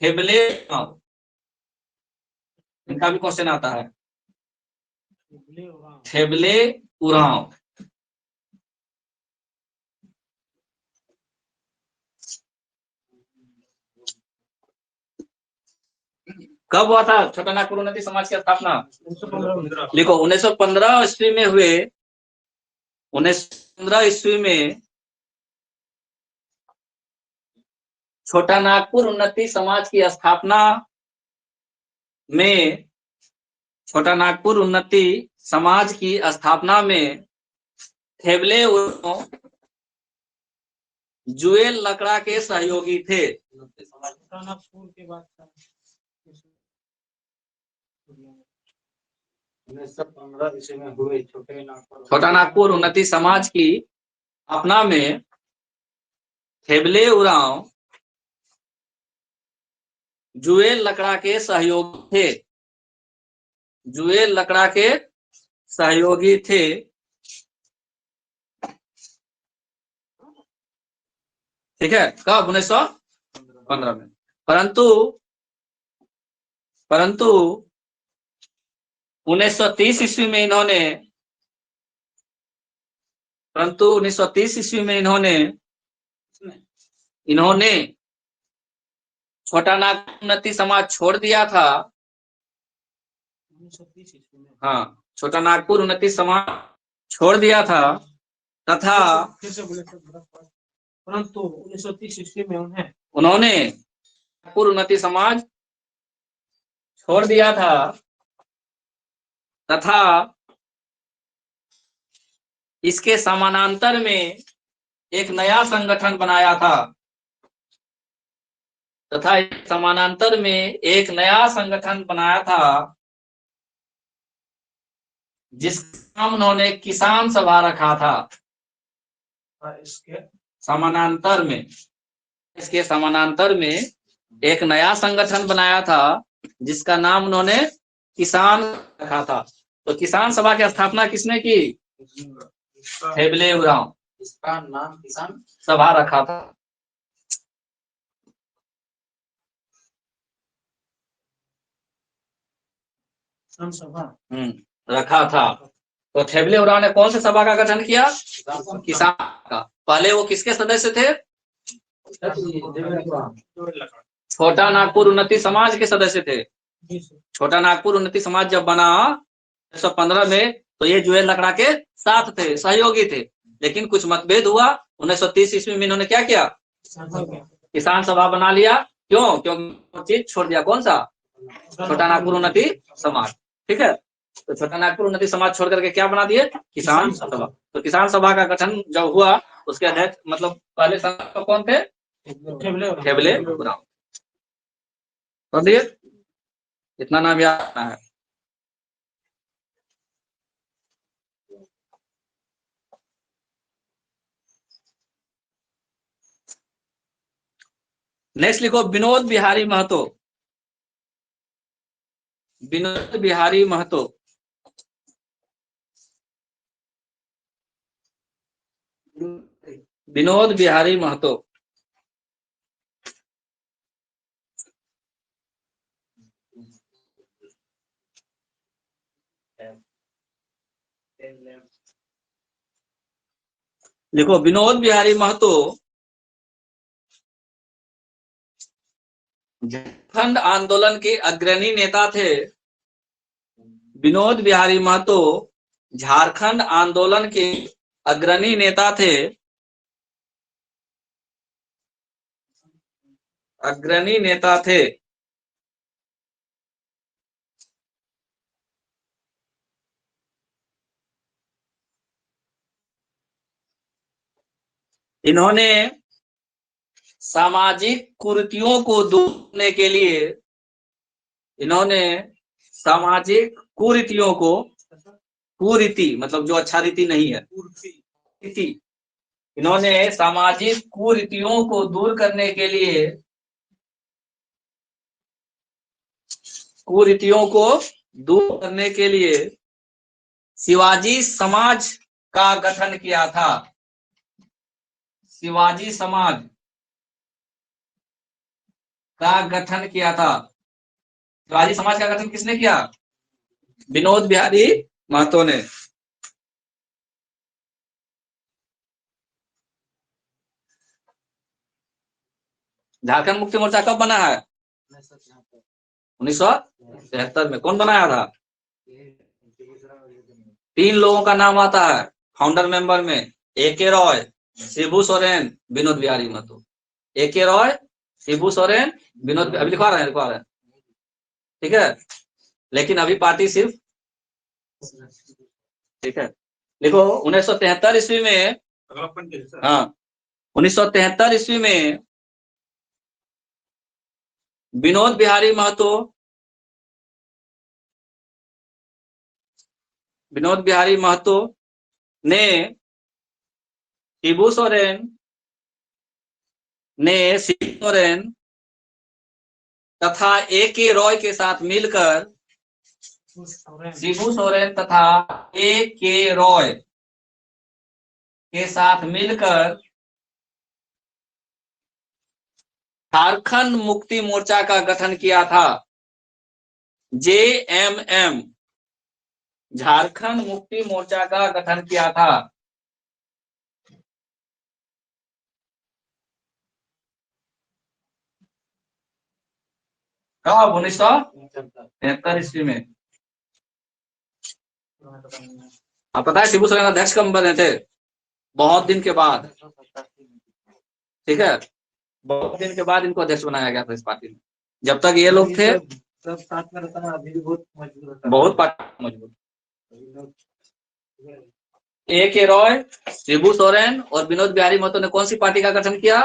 ठेबले उरांव, इनका भी क्वेश्चन आता है। ठेबले उरांव कब हुआ था छोटा नागपुर उन्नति समाज की स्थापना? लिखो 1915 ईस्वी में हुए। 1915 ईस्वी में छोटा नागपुर उन्नति समाज की स्थापना में छोटा नागपुर उन्नति समाज की स्थापना में ठेबले उरांव जुएल लकड़ा के सहयोगी थे। 1915 ईस्वी में हुए छोटा नागपुर उन्नति समाज की स्थापना में ठेबले उरांव जुएल लकड़ा के सहयोगी थे। जुएल लकड़ा के सहयोगी थे। ठीक है, कब? 1915 में। परंतु 1930 ईस्वी में इन्होंने छोटा नागपुर उन्नति समाज छोड़ दिया था। हाँ, छोटा नागपुर उन्नति समाज छोड़ दिया था तथा परंतु 1930 ईस्वी में उन्होंने नागपुर उन्नति समाज छोड़ दिया था तथा इसके समानांतर में एक नया संगठन बनाया था। जिसका नाम उन्होंने किसान सभा रखा था। इसके समानांतर में एक नया संगठन बनाया था जिसका नाम उन्होंने किसान रखा था। तो किसान सभा की स्थापना किसने की? ठेबले उरांव। इसका नाम किसान सभा रखा था। रखा था। तो ठेबले उरांव ने कौन सी सभा का गठन किया? किसान का। पहले वो किसके सदस्य थे? छोटा नागपुर उन्नति समाज के सदस्य थे। छोटा नागपुर उन्नति समाज जब बना 1915 में, तो ये जुएल लकड़ा के साथ थे, सहयोगी थे। लेकिन कुछ मतभेद हुआ। 1930 ईस्वी में इन्होंने क्या किया? किसान सभा बना लिया। क्यों? क्योंकि चीज छोड़ दिया। कौन सा? छोटा नागपुर उन्नति समाज। ठीक है, तो छोटा नागपुर उन्नति समाज छोड़ करके क्या बना दिए? किसान सभा। तो किसान सभा का गठन जब हुआ, उसके अध्यक्ष मतलब पहले संस्थापक कौन थे? ठेबले उरांव। समझिए, इतना नाम याद रखना है। नेक्स्ट लिखो विनोद बिहारी महतो। विनोद बिहारी महतो विनोद बिहारी महतो। देखो, विनोद बिहारी महतो झारखंड आंदोलन के अग्रणी नेता थे। विनोद बिहारी महतो झारखंड आंदोलन के अग्रणी नेता थे। अग्रणी नेता थे। इन्होंने सामाजिक कुरीतियों को दूर करने के लिए, इन्होंने सामाजिक कुरीतियों को, कुरीति मतलब जो अच्छा रीति नहीं है, कुरीति, इन्होंने सामाजिक कुरीतियों को दूर करने के लिए, कुरीतियों को दूर करने के लिए शिवाजी समाज का गठन किया था। शिवाजी समाज का गठन किया था। शिवाजी समाज का गठन किसने किया? विनोद बिहारी महतो ने। झारखंड मुक्ति मोर्चा कब बना है? 1973 में। कौन बनाया था? 3 लोगों का नाम आता है फाउंडर मेंबर में, A.K. रॉय, शिबू सोरेन, विनोद बिहारी महतो। A.K. रॉय, शिबू सोरेन, विनोद, अभी लिखवा रहे हैं, ठीक है। लेकिन अभी पार्टी सिर्फ, ठीक है। देखो 1973 ईस्वी में, हाँ 1973 ईस्वी में विनोद बिहारी महतो, विनोद बिहारी महतो ने शिबू सोरेन तथा A.K. रॉय के साथ मिलकर, शिबू सोरेन तथा A.K. रॉय के साथ मिलकर झारखंड मुक्ति मोर्चा का गठन किया था। JMM, झारखंड मुक्ति मोर्चा का गठन किया था। कब? 1973 ईस्वी में। आप पता है शिबू सोरेन अध्यक्ष कब बने थे? बहुत दिन के बाद, ठीक है, बहुत दिन के बाद इनको अध्यक्ष बनाया गया था इस पार्टी में। जब तक ये लोग थे सब साथ में रहता है, अभी भी बहुत मजबूत रहता है। बहुत पार्टी मजबूत। A.K. रॉय, शिबू सोरेन और विनोद बिहारी महतो ने कौन सी पार्टी का गठन किया?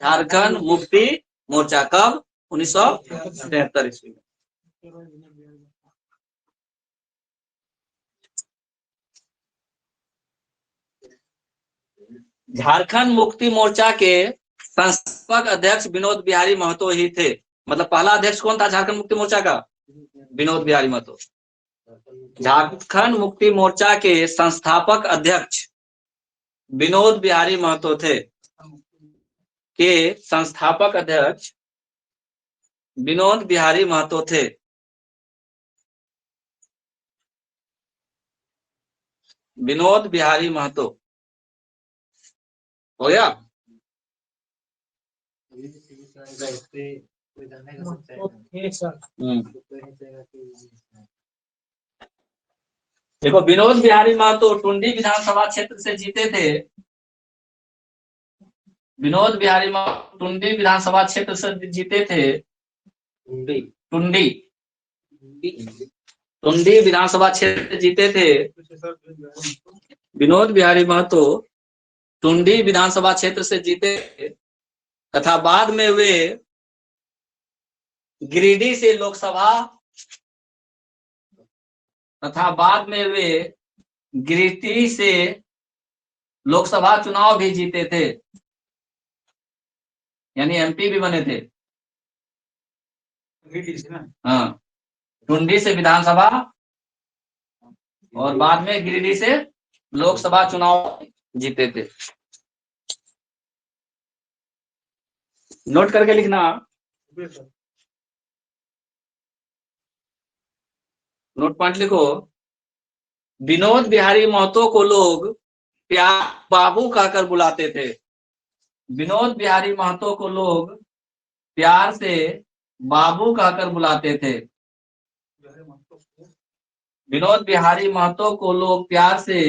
झारखंड मुक्ति मोर्चा। कब? 1973 ईस्वी में। झारखंड मुक्ति मोर्चा के संस्थापक अध्यक्ष विनोद बिहारी महतो ही थे। मतलब पहला अध्यक्ष कौन था झारखंड मुक्ति मोर्चा का? विनोद बिहारी महतो। झारखंड मुक्ति मोर्चा के संस्थापक अध्यक्ष विनोद बिहारी महतो थे। के संस्थापक अध्यक्ष विनोद बिहारी महतो थे। विनोद बिहारी महतो। हो गया? देखो, विनोद बिहारी महतो टुंडी विधानसभा क्षेत्र से जीते थे। विनोद बिहारी महतो टुंडी विधानसभा क्षेत्र से जीते थे। टुंडी विधानसभा क्षेत्र जीते थे। विनोद बिहारी महतो टुंडी विधानसभा क्षेत्र से जीते तथा बाद में वे गिरिडीह से लोकसभा गिरिडीह से लोकसभा चुनाव भी जीते थे, यानी MP भी बने थे। हाँ, टुंडी से विधानसभा और बाद में गिरिडीह से लोकसभा चुनाव जीते थे। नोट करके लिखना, नोट पॉइंट लिखो। विनोद बिहारी महतो को लोग प्यार बाबू कहकर बुलाते थे। विनोद बिहारी महतो को लोग प्यार से बाबू कहकर बुलाते थे। विनोद बिहारी महतो को लोग प्यार से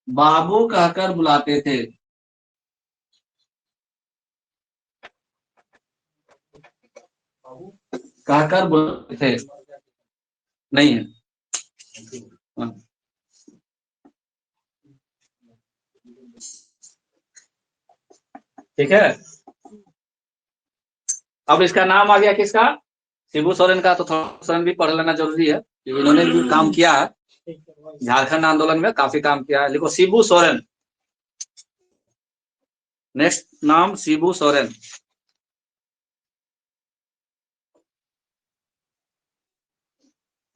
बाबू कहकर बुलाते थे। कहकर बुलाते थे, नहीं है। हाँ। ठीक है, अब इसका नाम आ गया किसका? शिबू सोरेन का। तो थोड़ा सोरेन भी पढ़ लेना जरूरी है, इन्होंने भी काम किया है झारखंड आंदोलन में, काफी काम किया है। लिखो शिबू सोरेन। नेक्स्ट नाम शिबू सोरेन।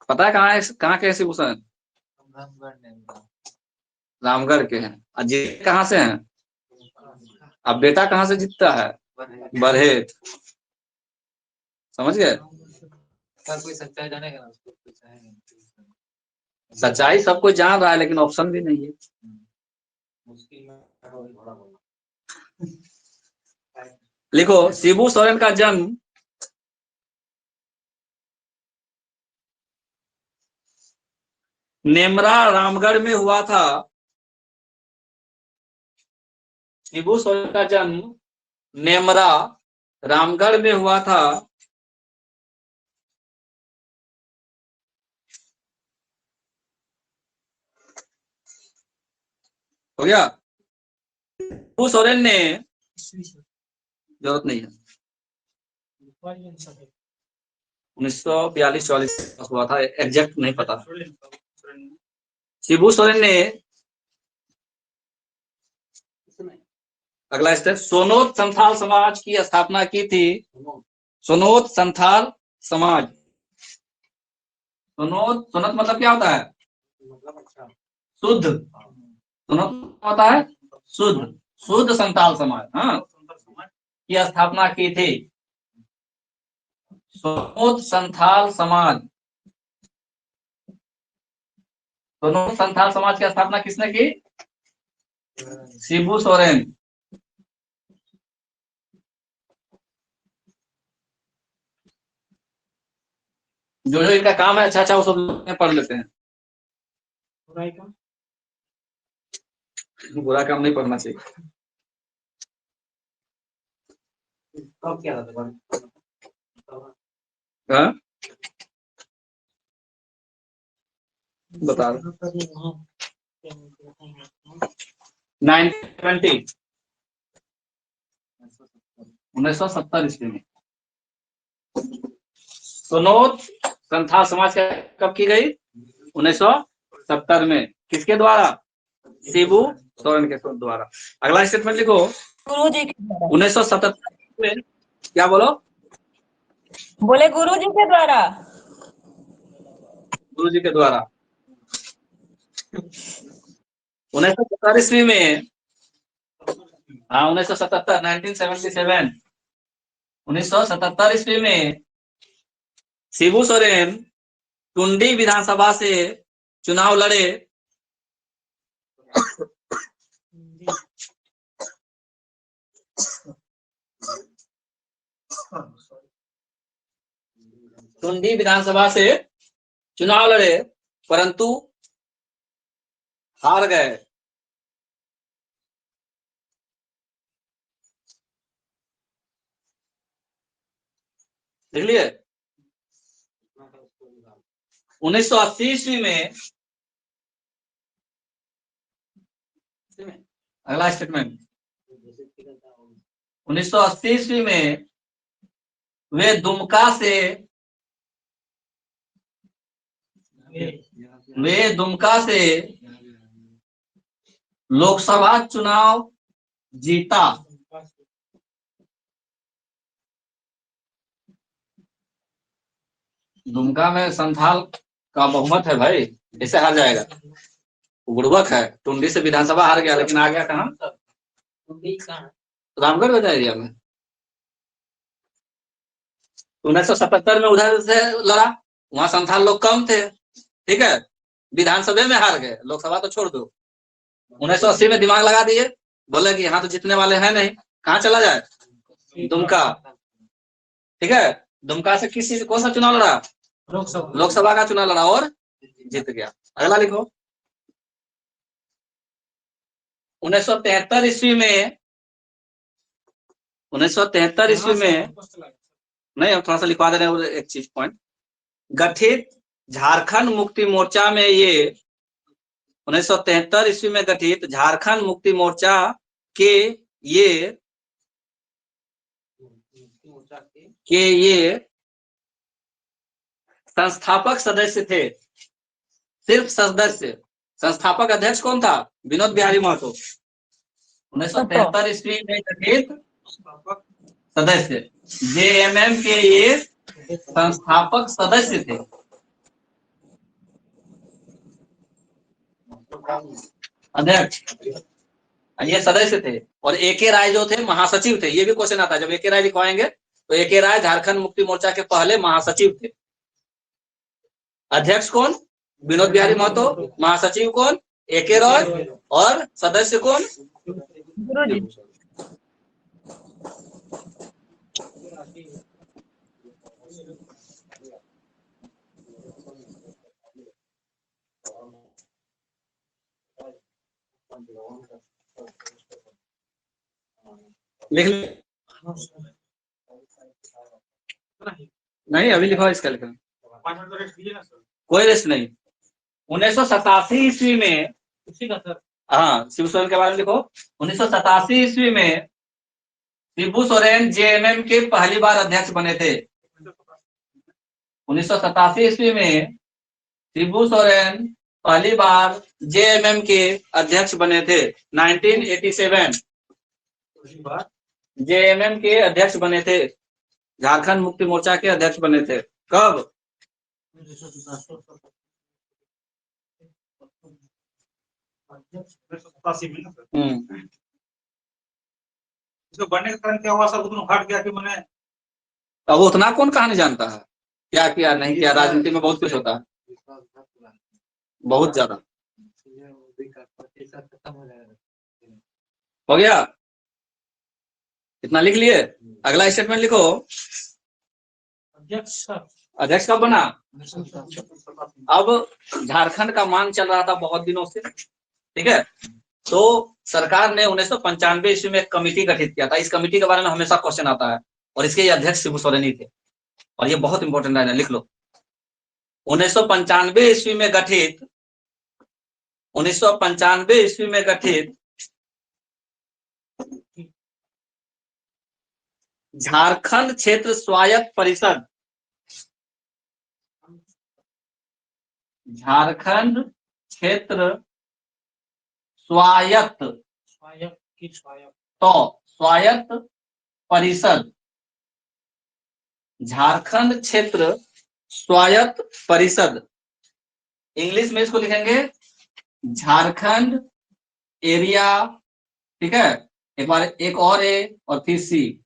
पता है कहाँ है, कहाँ के है शिबू सोरेन? रामगढ़ के हैं। और जीत कहाँ से हैं? अब बेटा कहाँ से जीतता है? बरहेट। समझ गए? कोई सच्चाई जानेगा ना उसको, सच्चाई सब कोई जान रहा है, लेकिन ऑप्शन भी नहीं है। लिखो शिबू सोरेन का जन्म नेमरा रामगढ़ में हुआ था। शिबू सोरेन का जन्म नेमरा रामगढ़ में हुआ था। हो गया? शिबू सोरेन ने, जरूरत नहीं है, 1942-44 हुआ था, एग्जैक्ट नहीं पता। शिबू सोरेन ने, अगला स्टेप, सोनोत संथाल समाज की स्थापना की थी। सोनोत संथाल समाज। सोनोत, सोनत मतलब क्या होता है? शुद्ध। सोनोत क्या होता है? शुद्ध। शुद्ध संथाल समाज, हाँ, की स्थापना की थी। सोनोत संथाल समाज। सोनोत संथाल समाज की स्थापना किसने की? शिबू सोरेन। जो जो इनका काम है अच्छा अच्छा वो सब पढ़ लेते हैं। बुरा काम नहीं पढ़ना चाहिए। कब क्या था? हाँ? बता 1970 ईस्वी में सोनोत संथाल समाज कब की गई? 1970 में। किसके द्वारा? शिबू सोरेन के द्वारा। अगला स्टेटमेंट लिखो। गुरु जी के द्वारा। 1977 में, क्या बोलो? बोले गुरु जी के द्वारा। गुरु जी के द्वारा। 1970 ईस्वी में, हाँ 1977, 1977, 1977 ईस्वी में शिबू सोरेन टुंडी विधानसभा से चुनाव लड़े। टुंडी विधानसभा से चुनाव लड़े, परंतु हार गए। देख लिए? 1980 ईस्वी में, अगला स्टेटमेंट, 1980 ईस्वी में वे दुमका से लोकसभा चुनाव जीता। दुमका में संथाल का बहुमत है भाई, ऐसे हार जाएगा? बुड़बक है। टुंडी से विधानसभा हार गया, लेकिन आ गया कहाँ? रामगढ़ एरिया में। 1977 में उधर से लड़ा, वहां संथाल लोग कम थे, ठीक है, विधानसभा में हार गए, लोकसभा तो छोड़ दो। 1980 में दिमाग लगा दिए, बोले कि यहाँ तो जीतने वाले हैं नहीं, कहाँ चला जाए, दुमका, ठीक है, दुमका से किस चीज कौन सा चुनाव लड़ा, लोकसभा का चुनाव लड़ा और जीत गया। अगला लिखो। 1973 ईस्वी में, 1973 ईस्वी में, नहीं हम थोड़ा सा लिखवा दे रहे हैं एक चीज पॉइंट, गठित झारखंड मुक्ति मोर्चा में ये 1973 ईस्वी में गठित झारखंड मुक्ति मोर्चा के ये संस्थापक सदस्य थे, सिर्फ सदस्य। संस्थापक अध्यक्ष कौन था, विनोद बिहारी महतो। 1973 ईस्वी में गठित सदस्य जेएमएम के ये संस्थापक सदस्य थे। अध्यक्ष ये सदस्य थे, और एके राय जो थे महासचिव थे। ये भी क्वेश्चन आता है, जब एके राय लिखवाएंगे तो एके राय झारखंड मुक्ति मोर्चा के पहले महासचिव थे। अध्यक्ष कौन, विनोद बिहारी महतो, महासचिव कौन, एके राय, और सदस्य कौन, गुरुजी। लिख नहीं, अभी लिखो, इसका लिखो, 5 मिनट रेस्ट दीजिए ना सर। कोई रेस्ट नहीं। 1987 ईस्वी में, उसी का सर, हाँ शिबू सोरेन के बारे में लिखो। 1987 ईस्वी में शिबू सोरेन जेएमएम के पहली बार अध्यक्ष बने थे। 1987 ईस्वी में शिबू सोरेन पहली बार जेएमएम के अध्यक्ष बने थे। 1987 उसी बात जेएमएम के अध्यक्ष बने थे, झारखंड मुक्ति मोर्चा के अध्यक्ष बने थे। कब, 1987 में ना सर। इसको बनने का कारण क्या हुआ सर, उतना हट गया कि मैंने, अब उतना कौन कहानी जानता है, क्या किया नहीं किया, राजनीति में बहुत कुछ होता है, बहुत ज्यादा। हो गया, इतना लिख लिए। अगला स्टेटमेंट लिखो। अध्यक्ष कब बना, अब झारखंड का मांग चल रहा था बहुत दिनों से, ठीक है, तो सरकार ने 1995 ईस्वी में एक कमेटी गठित किया था। इस कमेटी के बारे में हमेशा क्वेश्चन आता है, और इसके अध्यक्ष शिबू सोरेन ही थे, और ये बहुत इंपॉर्टेंट है, लिख लो। 1995 ईस्वी में गठित, 1995 ईस्वी में गठित झारखंड क्षेत्र स्वायत्त परिषद, झारखंड क्षेत्र स्वायत्त परिषद, झारखंड क्षेत्र स्वायत्त परिषद, इंग्लिश में इसको लिखेंगे झारखंड एरिया, ठीक है, एक बार एक और ए और फिर सी,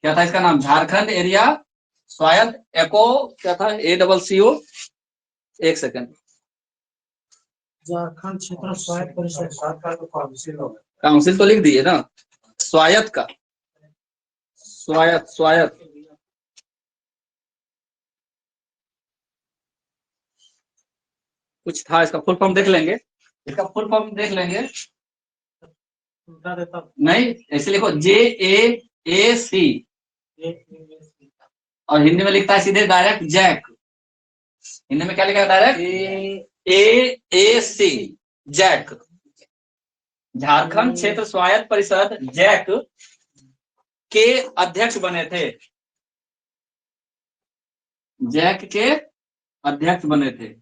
क्या था इसका नाम, झारखंड एरिया स्वायत्त, एको क्या था, ACCO, एक सेकंड, झारखंड क्षेत्र स्वायत्त परिषद, काउंसिल तो लिख दिए ना, स्वायत्त का, स्वायत्त कुछ था, इसका फुल फॉर्म देख लेंगे, इसका फुल फॉर्म देख लेंगे, नहीं ऐसे लिखो JAAC, और हिंदी में लिखता है सीधे डायरेक्ट जैक, हिंदी में क्या लिखा है डायरेक्ट AAC, जैक, झारखंड क्षेत्र स्वायत्त परिषद जैक के अध्यक्ष बने थे, जैक के अध्यक्ष बने थे।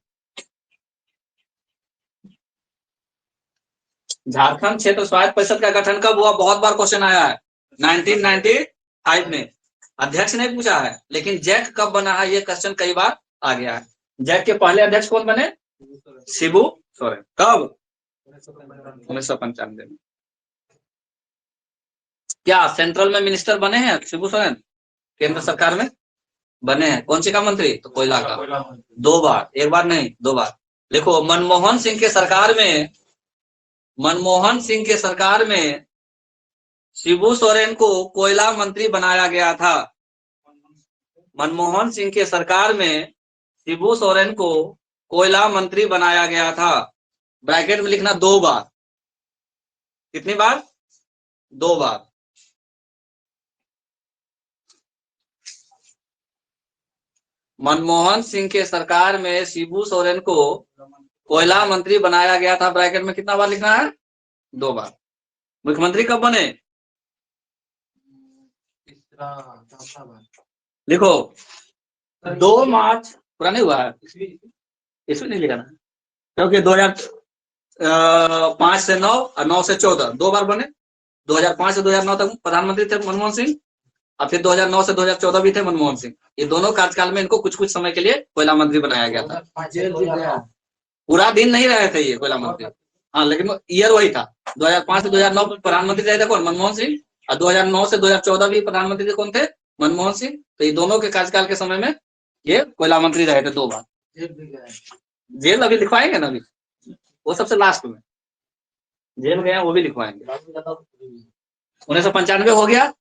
झारखंड क्षेत्र स्वायत्त परिषद का गठन कब हुआ, बहुत बार क्वेश्चन आया है, 1995 में। अध्यक्ष नहीं पूछा है, लेकिन जैक कब बना है ये क्वेश्चन कई बार आ गया है। जैक के पहले अध्यक्ष कौन बने, शिबू सोरेन, कब, 1995 में। क्या सेंट्रल में मिनिस्टर बने हैं शिबू सोरेन, केंद्र सरकार में, बने हैं। कौन सी का मंत्री? तो कोयला का। कोयला मंत्री। 2 बार, 1 बार नहीं 2 बार। देखो मनमोहन सिंह के सरकार में शिबू सोरेन को कोयला मंत्री बनाया गया था। मनमोहन सिंह के सरकार में शिबू सोरेन को कोयला मंत्री बनाया गया था। ब्रैकेट में लिखना 2 बार। कितनी बार? 2 बार। मनमोहन सिंह के सरकार में शिबू सोरेन को कोयला मंत्री बनाया गया था। ब्रैकेट में कितना बार लिखना है? 2 बार। मुख्यमंत्री कब बने? तीसरा चौथा बार। लिखो 2 मार्च पूरा नहीं हुआ है, इसमें नहीं लिखा ना, क्योंकि 2005 से 9 और 9 से 14 2 बार बने। 2005 से 2009 तक प्रधानमंत्री थे मनमोहन सिंह, और फिर 2009 से 2014 भी थे मनमोहन सिंह। ये दोनों कार्यकाल में इनको कुछ कुछ समय के लिए कोयला मंत्री बनाया गया था। पूरा दिन नहीं रहे थे ये कोयला मंत्री, हाँ, लेकिन ईयर वही था। 2005 से 2009 प्रधानमंत्री रहे थे कौन? मनमोहन सिंह। और 2009 से 2014 भी प्रधानमंत्री थे कौन थे? मनमोहन सिंह। तो ये दोनों के कार्यकाल के समय में ये कोयला मंत्री रहे थे 2 बार। जेल अभी लिखवाएंगे ना, अभी वो सबसे लास्ट में जेल गए वो भी लिखवाएंगे। 1995 हो गया।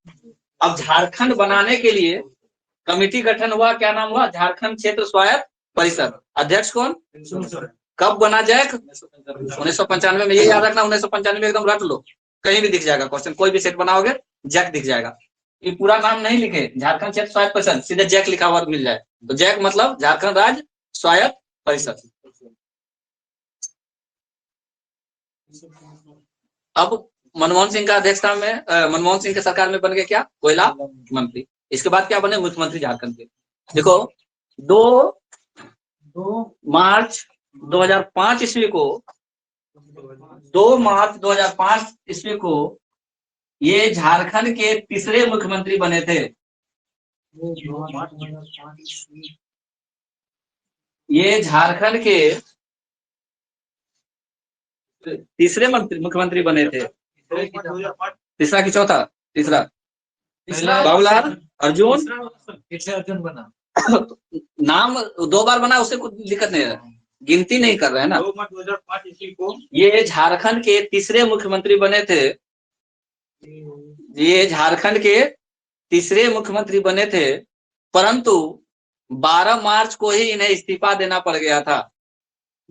अब झारखंड बनाने के लिए कमेटी गठन हुआ। क्या नाम हुआ? झारखंड क्षेत्र स्वायत्त परिषद। अध्यक्ष कौन? कब बना जैक? 1995 में। ये याद रखना, 1995 एकदम रट लो, कहीं भी दिख जाएगा क्वेश्चन, कोई भी सेट बनाओगे जैक दिख जाएगा। ये पूरा नाम नहीं लिखे, झारखंड क्षेत्र स्वायत्त परिषद, सीधे जैक लिखा हुआ मिल जाए तो जैक मतलब झारखंड राज्य स्वायत्त परिषद। अब मनमोहन सिंह का अध्यक्षता में मनमोहन सिंह के सरकार में बन गए क्या? कोयला मंत्री। इसके बाद क्या बने? मुख्यमंत्री झारखंड के। देखो 2 मार्च 2005 ईस्वी को 2 मार्च 2005 ईस्वी को ये झारखंड के तीसरे मुख्यमंत्री बने थे। ये झारखंड के तीसरे मुख्यमंत्री बने थे। तीसरा कि चौथा? तीसरा। बाबूलाल अर्जुन अर्जुन बना। नाम 2 बार बना, उससे कुछ दिक्कत नहीं है, गिनती नहीं कर रहे हैं ना। 2 मार्च 2005 ईस्वी को ये झारखंड के तीसरे मुख्यमंत्री बने थे। ये झारखंड के तीसरे मुख्यमंत्री बने थे, परंतु 12 मार्च को ही इन्हें इस्तीफा देना पड़ गया था।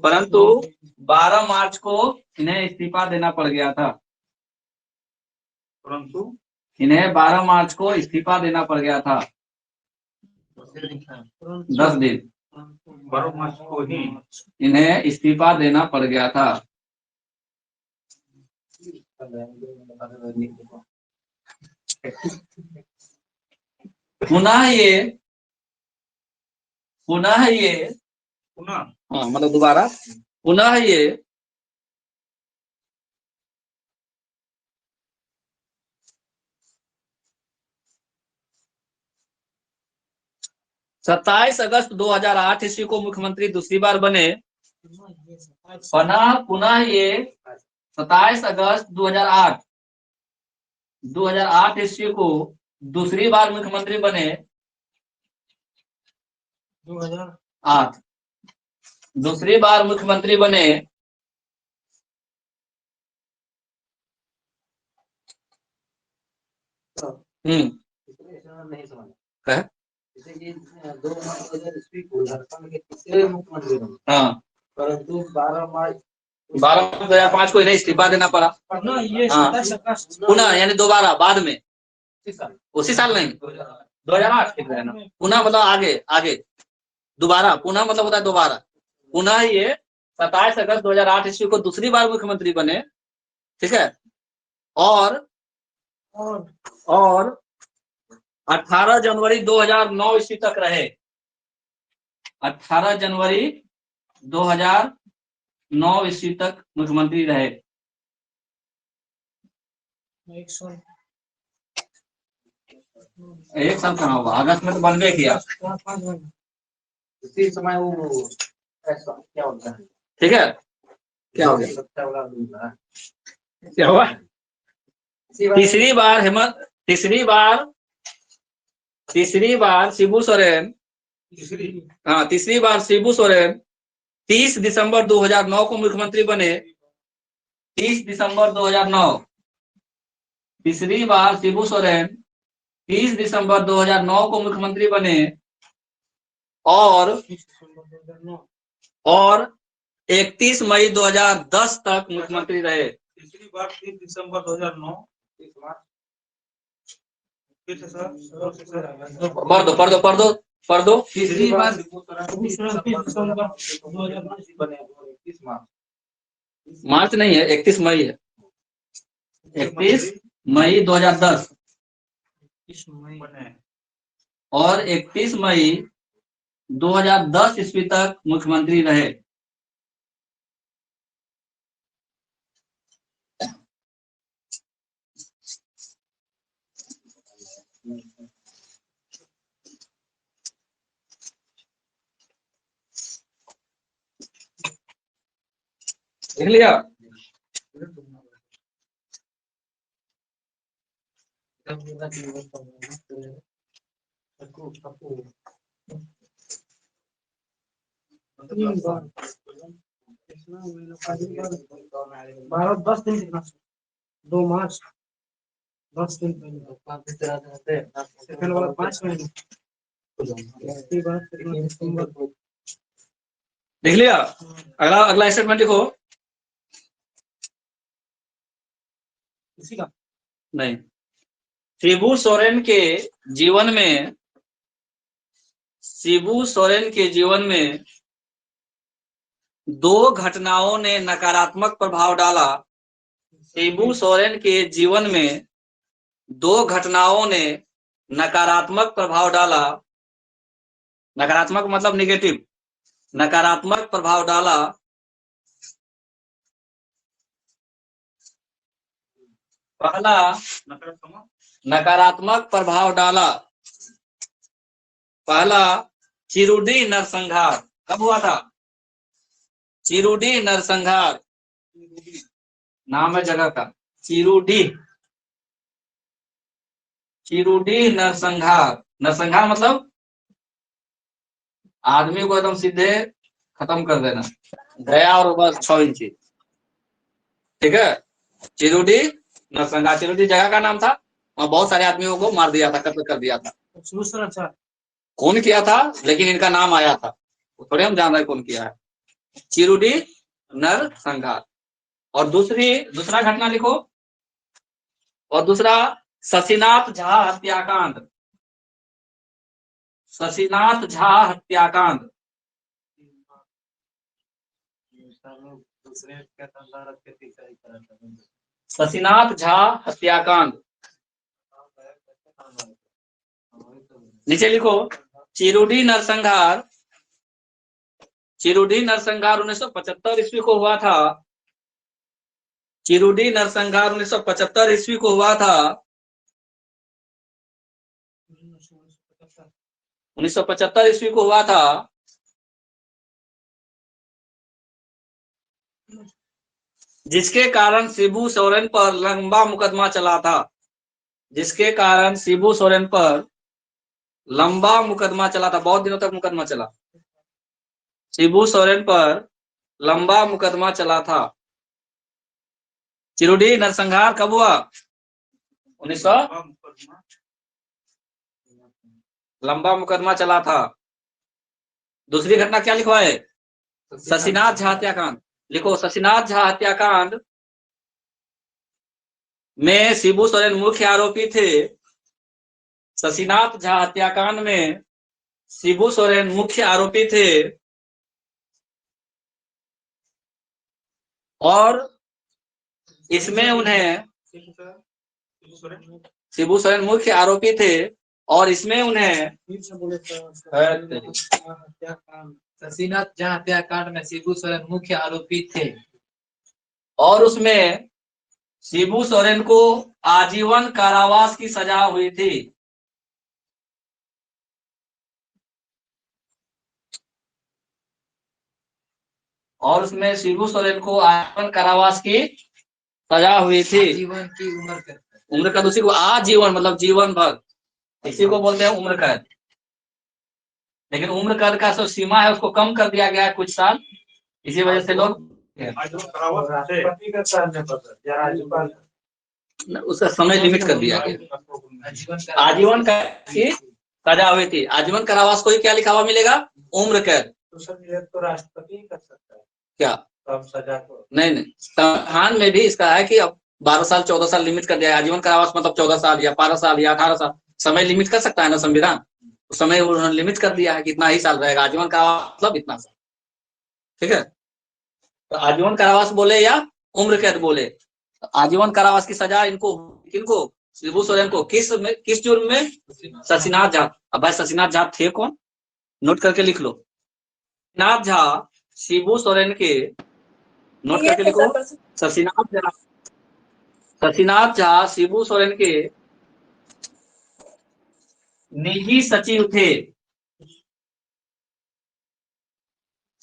परंतु 12 मार्च को इन्हें इस्तीफा देना पड़ गया था। परंतु इन्हें 12 मार्च को इस्तीफा देना पड़ गया था। 10 दिन 12 मार्च को ही इन्हें इस्तीफा देना पड़ गया था। पुनः ये पुनः हाँ मतलब दोबारा पुनः ये 27 अगस्त 2008 ईस्वी को मुख्यमंत्री दूसरी बार बने। पुनः ये 27 अगस्त 2008 ईस्वी को दूसरी बार मुख्यमंत्री बने। 2008 दूसरी बार मुख्यमंत्री बने। नहीं समझ क्या? 2 मार्च 2000 को झारखंड के तीसरे मुख्यमंत्री बने। हाँ, परंतु 12 मार्च 2005 को इन्हें इस्तीफा देना पड़ा। पुनः यानी दोबारा बाद में, उसी साल नहीं 2008 ठीक है ना। पुनः मतलब आगे दोबारा, पुनः मतलब होता है दोबारा। पुनः ये 27 अगस्त 2008 ईस्वी को दूसरी बार मुख्यमंत्री बने, ठीक है। और 18 जनवरी 2009 ईस्वी तक रहे। 18 जनवरी 2009 ईस्वी तक मुख्यमंत्री रहे। एक साल कहाँ हुआ, अगस्त में तो बनवे किया। उसी समय वो ऐसा क्या होता है, ठीक है, क्या हो गया, क्या हुआ? तीसरी बार शिबू सोरेन हाँ, तीसरी बार शिबू सोरेन 30 दिसंबर 2009 को मुख्यमंत्री बने। 30 दिसंबर 2009, तीसरी बार शिबू सोरेन 30 दिसंबर 2009 को मुख्यमंत्री बने और 31 मई 2010 तक मुख्यमंत्री रहे। तीसरी बार 30 दिसंबर 2009, 30 मार्च, फिर से सर, पढ़ दो। तीसरी बार मार्च नहीं है, 31 मई है। 31 मई 2010 बने। और 31 मई 2010 ईस्वी तक मुख्यमंत्री रहे। देख लिया? बारह 10 दिन 2 मार्च 10 दिन पहले सेकंड वाला 5 महीने इसके बाद दिसंबर देख लिया? अगला स्टेटमेंट लिखो। इसी का नहीं, शिबू सोरेन के जीवन में दो घटनाओं ने नकारात्मक प्रभाव डाला। शिबू सोरेन के जीवन में दो घटनाओं ने नकारात्मक प्रभाव डाला। नकारात्मक मतलब निगेटिव, नकारात्मक प्रभाव डाला। पहला नकारात्मक प्रभाव डाला, पहला चिरुडी नरसंहार। कब हुआ था? चिरुडी नरसंहार नाम है जगह का। चिरुडी नरसंहार। नरसंहार मतलब आदमी को एकदम सीधे खत्म कर देना, गया और बस 6 इंची। ठीक है, चिरुडी नरसंहार। चिरुडी जगह का नाम था, वहां बहुत सारे आदमियों को मार दिया था, कत्ल कर दिया था। कौन किया था लेकिन इनका नाम आया था, थोड़े हम जान रहे कौन किया है। चिरुडी नरसंहार। और दूसरा घटना लिखो। और दूसरा शशिनाथ झा हत्याकांड। शशिनाथ झा हत्याकांड। शशिनाथ झा हत्याकांड। नीचे लिखो चिरुडी नरसंहार। चिरुडी नरसंहार 1975 ईस्वी को हुआ था। चिरुडी नरसंहार 1975 ईस्वी को हुआ था। 1975 ईस्वी को हुआ था, जिसके कारण शिबू सोरेन पर लंबा मुकदमा चला था। जिसके कारण शिबू सोरेन पर लंबा मुकदमा चला था, बहुत दिनों तक मुकदमा चला। शिबू सोरेन पर लंबा मुकदमा चला था। चिरुडी नरसंहार कब हुआ? 1900 लंबा मुकदमा चला था। दूसरी घटना क्या लिखवाए? शशिनाथ झा हत्याकांड। लिखो शशिनाथ झा हत्याकांड में शिबू सोरेन मुख्य आरोपी थे। शशिनाथ झा हत्याकांड में शिबू सोरेन मुख्य आरोपी थे और इसमें उन्हें शिबू सोरेन मुख्य आरोपी थे और इसमें उन्हें शशिनाथ झा हत्याकांड में शिबू सोरेन मुख्य आरोपी थे और उसमें शिबू सोरेन को आजीवन कारावास की सजा हुई थी। और उसमें शिबू सोरेन को आजीवन कारावास की सजा हुई थी। जीवन की उम्र कैद। उसी को आजीवन मतलब जीवन भर, इसी को बोलते हैं उम्र कैद। लेकिन उम्र कैद का जो सीमा है उसको कम कर दिया गया है कुछ साल, इसी वजह से लोग राष्ट्रपति का सामने पता या राज्यपाल उसका समय लिमिट कर दिया गया। आजीवन कैद की सजा हुई थी, आजीवन कारावास को ही क्या लिखा हुआ मिलेगा, उम्र कैद। तो सर ये तो राष्ट्रपति ही कर सकता है क्या कम सजा को। नहीं, संविधान में भी इसका है कि अब 12 साल 14 साल लिमिट कर दिया है। आजीवन कारावास मतलब 14 साल या 12 साल या 18 साल, समय लिमिट कर सकता है ना संविधान, तो समय उन्होंने लिमिट कर दिया है कि इतना ही साल रहेगा आजीवन कारावास मतलब इतना साल। ठीक है, तो आजीवन कारावास बोले या उम्र कैद बोले, आजीवन कारावास की सजा इनको किनको, शिबू सोरेन को किस जुर्म में, शशिनाथ झा। अब भाई शशिनाथ झा थे कौन, नोट करके लिख लो। शशिनाथ झा शिबू सोरेन के, नोट करके लिखो, शशिनाथ झा शिबू सोरेन के निजी सचिव थे।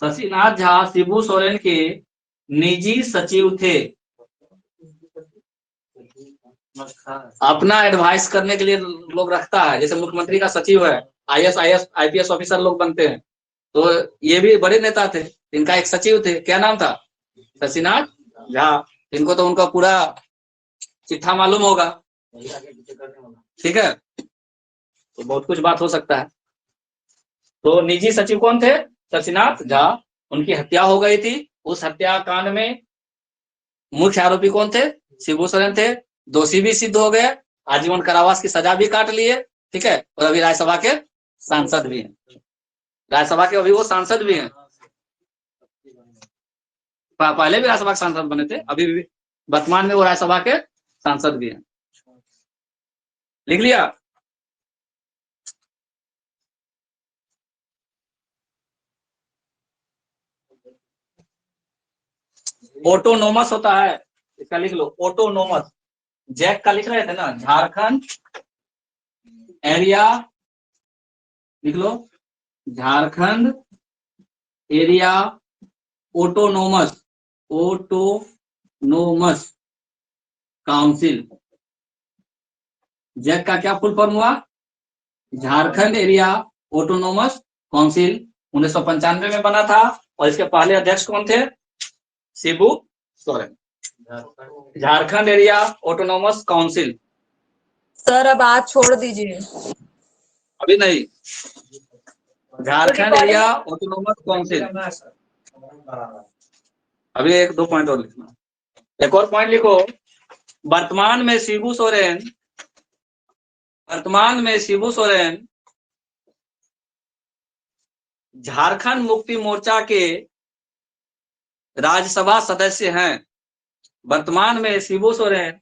शशिनाथ झा शिबू सोरेन के निजी सचिव थे। अपना एडवाइस करने के लिए लोग रखता है, जैसे मुख्यमंत्री का सचिव है, IAS IPS ऑफिसर लोग बनते हैं, तो ये भी बड़े नेता थे, इनका एक सचिव थे, क्या नाम था, शशिनाथ झा। इनको तो उनका पूरा चिट्ठा मालूम होगा। ठीक है, तो बहुत कुछ बात हो सकता है। तो निजी सचिव कौन थे, शशिनाथ झा। उनकी हत्या हो गई थी, उस हत्याकांड में मुख्य आरोपी कौन थे, शिबू सोरेन थे। दोषी भी सिद्ध हो गए, आजीवन कारावास की सजा भी काट लिए। ठीक है, और अभी राज्यसभा के सांसद भी हैं, राज्यसभा के अभी वो सांसद भी हैं। पहले भी राज्यसभा के सांसद बने थे, अभी भी वर्तमान में वो राज्यसभा के सांसद भी हैं। लिख लिया। ऑटोनोमस होता है, इसका लिख लो, ऑटोनोमस। जैक का लिख रहे थे ना, झारखंड एरिया, लिख लो, Jharkhand area autonomous, autonomous council. JAC का क्या फुल फॉर्म हुआ, झारखंड एरिया ऑटोनोमस काउंसिल। 1995 में बना था, और इसके पहले अध्यक्ष कौन थे, Shibu Soren. Jharkhand area autonomous council. Sir अब आज छोड़ दीजिए, अभी नहीं, झारखंड एरिया ऑटोनोमस काउंसिल। अभी 1-2 पॉइंट और लिखना, एक और पॉइंट लिखो। वर्तमान में शिबू सोरेन झारखंड मुक्ति मोर्चा के राज्यसभा सदस्य हैं। वर्तमान में शिबू सोरेन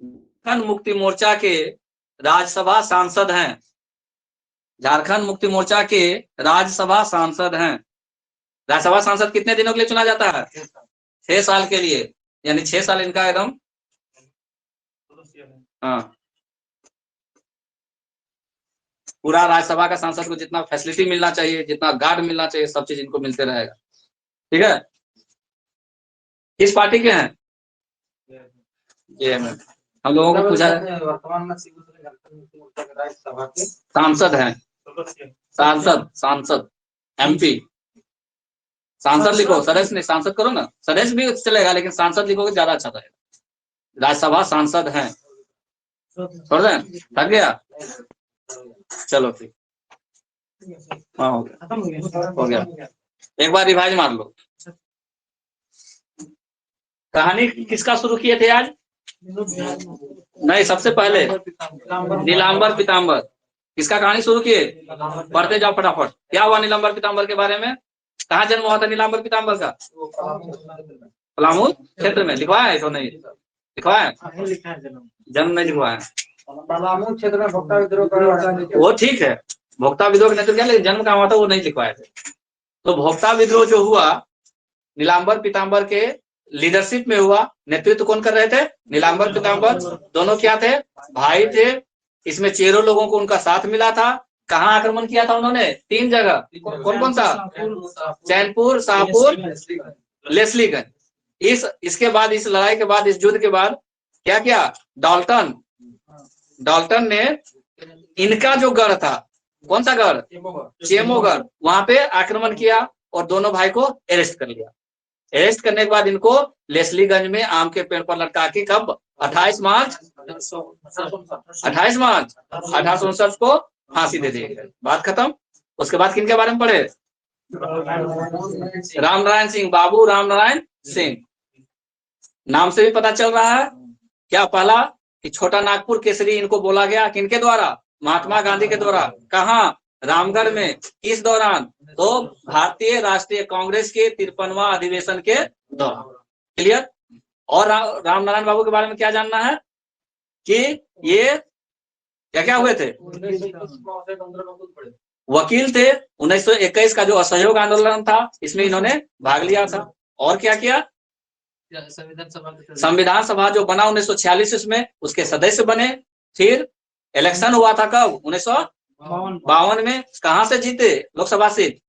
झारखंड मुक्ति मोर्चा के राज्यसभा सांसद हैं। झारखंड मुक्ति मोर्चा के राज्यसभा सांसद हैं। राज्यसभा सांसद कितने दिनों के लिए चुना जाता है, 6 साल के लिए, यानी 6 साल इनका एकदम, हाँ, पूरा राज्यसभा का सांसद को जितना फैसिलिटी मिलना चाहिए, जितना गार्ड मिलना चाहिए, सब चीज इनको मिलते रहेगा। ठीक है, किस पार्टी के हैं, जेएमएम। हम लोगों को पूछा है, वर्तमान में शिबू सोरेन झारखंड मुक्ति मोर्चा के राज्यसभा के सांसद हैं, सांसद MP। सांसद लिखो, सदस्य नहीं, सांसद करो ना, सदस्य भी चलेगा, लेकिन सांसद लिखोगे ज्यादा अच्छा रहेगा। राज्यसभा सांसद हैं, छोड़ दें, थक गया, चलो ठीक, हाँ हो गया। एक बार रिवाइज मार लो। कहानी किसका शुरू किए थे आज, नहीं, सबसे पहले नीलांबर पीताम्बर। किसका कहानी शुरू किए, पढ़ते जाओ फटाफट। क्या हुआ नीलांबर पीताम्बर के बारे में, कहाँ जन्म हुआ था नीलांबर पीताम्बर का, पलामू क्षेत्र में। लिखवाया है तो नहीं लिखवाया, जन्म नहीं लिखवाया, पलामू क्षेत्र में भोक्ता विद्रोह का, वो ठीक है, भोक्ता विद्रोह के नेतृत्व किया, लेकिन जन्म कहाँ हुआ था वो नहीं लिखवाए थे। तो भोक्ता विद्रोह जो हुआ नीलांबर पीताम्बर के लीडरशिप में हुआ। नेतृत्व कौन कर रहे थे, नीलांबर पीताम्बर। दोनों क्या थे, भाई थे। इसमें चेरो लोगों को उनका साथ मिला था। कहाँ आक्रमण किया था उन्होंने, 3 जगह, कौन कौन सा, चैनपुर, शाहपुर, लेस्लीगंज। इसके बाद, इस लड़ाई के बाद, इस युद्ध के बाद क्या किया, डाल्टन ने इनका जो गढ़ था, कौन सा गढ़? चेमोगढ़। वहां पे आक्रमण किया और दोनों भाई को अरेस्ट कर लिया। अरेस्ट करने के बाद इनको लेस्लीगंज में आम के पेड़ पर लटका के कब 28 मार्च 1859 को फांसी दे दी गई। बात खत्म। उसके बाद किनके बारे में पढ़े? रामनारायण सिंह, बाबू रामनारायण सिंह। नाम से भी पता चल रहा है क्या? पहला कि छोटा नागपुर केसरी इनको बोला गया किनके द्वारा? महात्मा गांधी के द्वारा। कहाँ? रामगढ़ में। किस दौरान? तो भारतीय राष्ट्रीय कांग्रेस के 53वां अधिवेशन के दौरान। क्लियर? और रामनारायण बाबू के बारे में क्या जानना है कि ये क्या क्या हुए थे? वकील थे। 1921 का जो असहयोग आंदोलन था इसमें इन्होंने भाग लिया था। और क्या किया? संविधान सभा जो बना 1946 में उसके सदस्य बने। फिर इलेक्शन हुआ था कब? 1952 में। कहां से जीते लोकसभा सीट?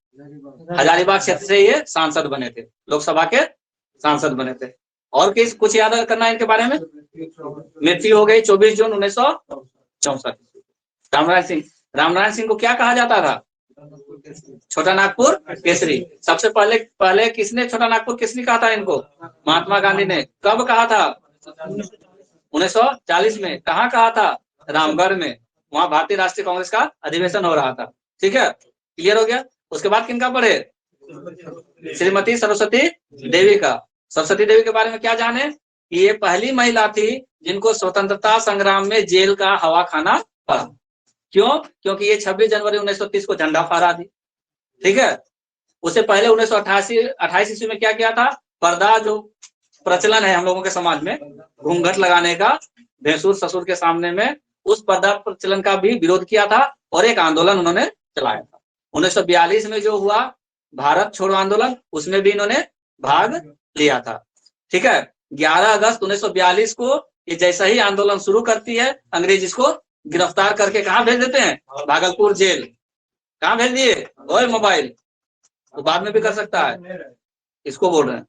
हजारीबाग क्षेत्र से ये सांसद बने थे, लोकसभा के सांसद बने थे। और कुछ याद करना है इनके बारे में? मृत्यु हो गई 24 जून 1964। रामनारायण सिंह को क्या कहा जाता था? छोटा नागपुर केसरी। सबसे पहले किसने छोटा नागपुर केसरी कहा था इनको? महात्मा गांधी ने। कब कहा था? 1940 में। कहाँ कहा था? रामगढ़ में। वहां भारतीय राष्ट्रीय कांग्रेस का अधिवेशन हो रहा था। ठीक है, क्लियर हो गया। उसके बाद किनका पढ़े? श्रीमती सरस्वती देवी का। सरस्वती देवी के बारे में क्या जाने? ये पहली महिला थी जिनको स्वतंत्रता संग्राम में जेल का हवा खाना पड़ा। क्यों? क्योंकि ये 26 जनवरी 1930 को झंडा फहरा दी। ठीक है। उससे पहले 1928 ईस्वी में क्या किया था? पर्दा जो प्रचलन है हम लोगों के समाज में, घूंघट लगाने का भैंसुर ससुर के सामने में, उस पर्दा प्रचलन का भी विरोध किया था और एक आंदोलन उन्होंने चलाया था। 1942 में जो हुआ भारत छोड़ो आंदोलन, उसमें भी इन्होंने भाग लिया था। ठीक है। 11 अगस्त 1942 को ये जैसा ही आंदोलन शुरू करती है, अंग्रेज इसको गिरफ्तार करके कहाँ भेज देते हैं? भागलपुर जेल। कहाँ भेज दिए? ओए मोबाइल तो बाद में भी कर सकता है, इसको बोल रहे हैं।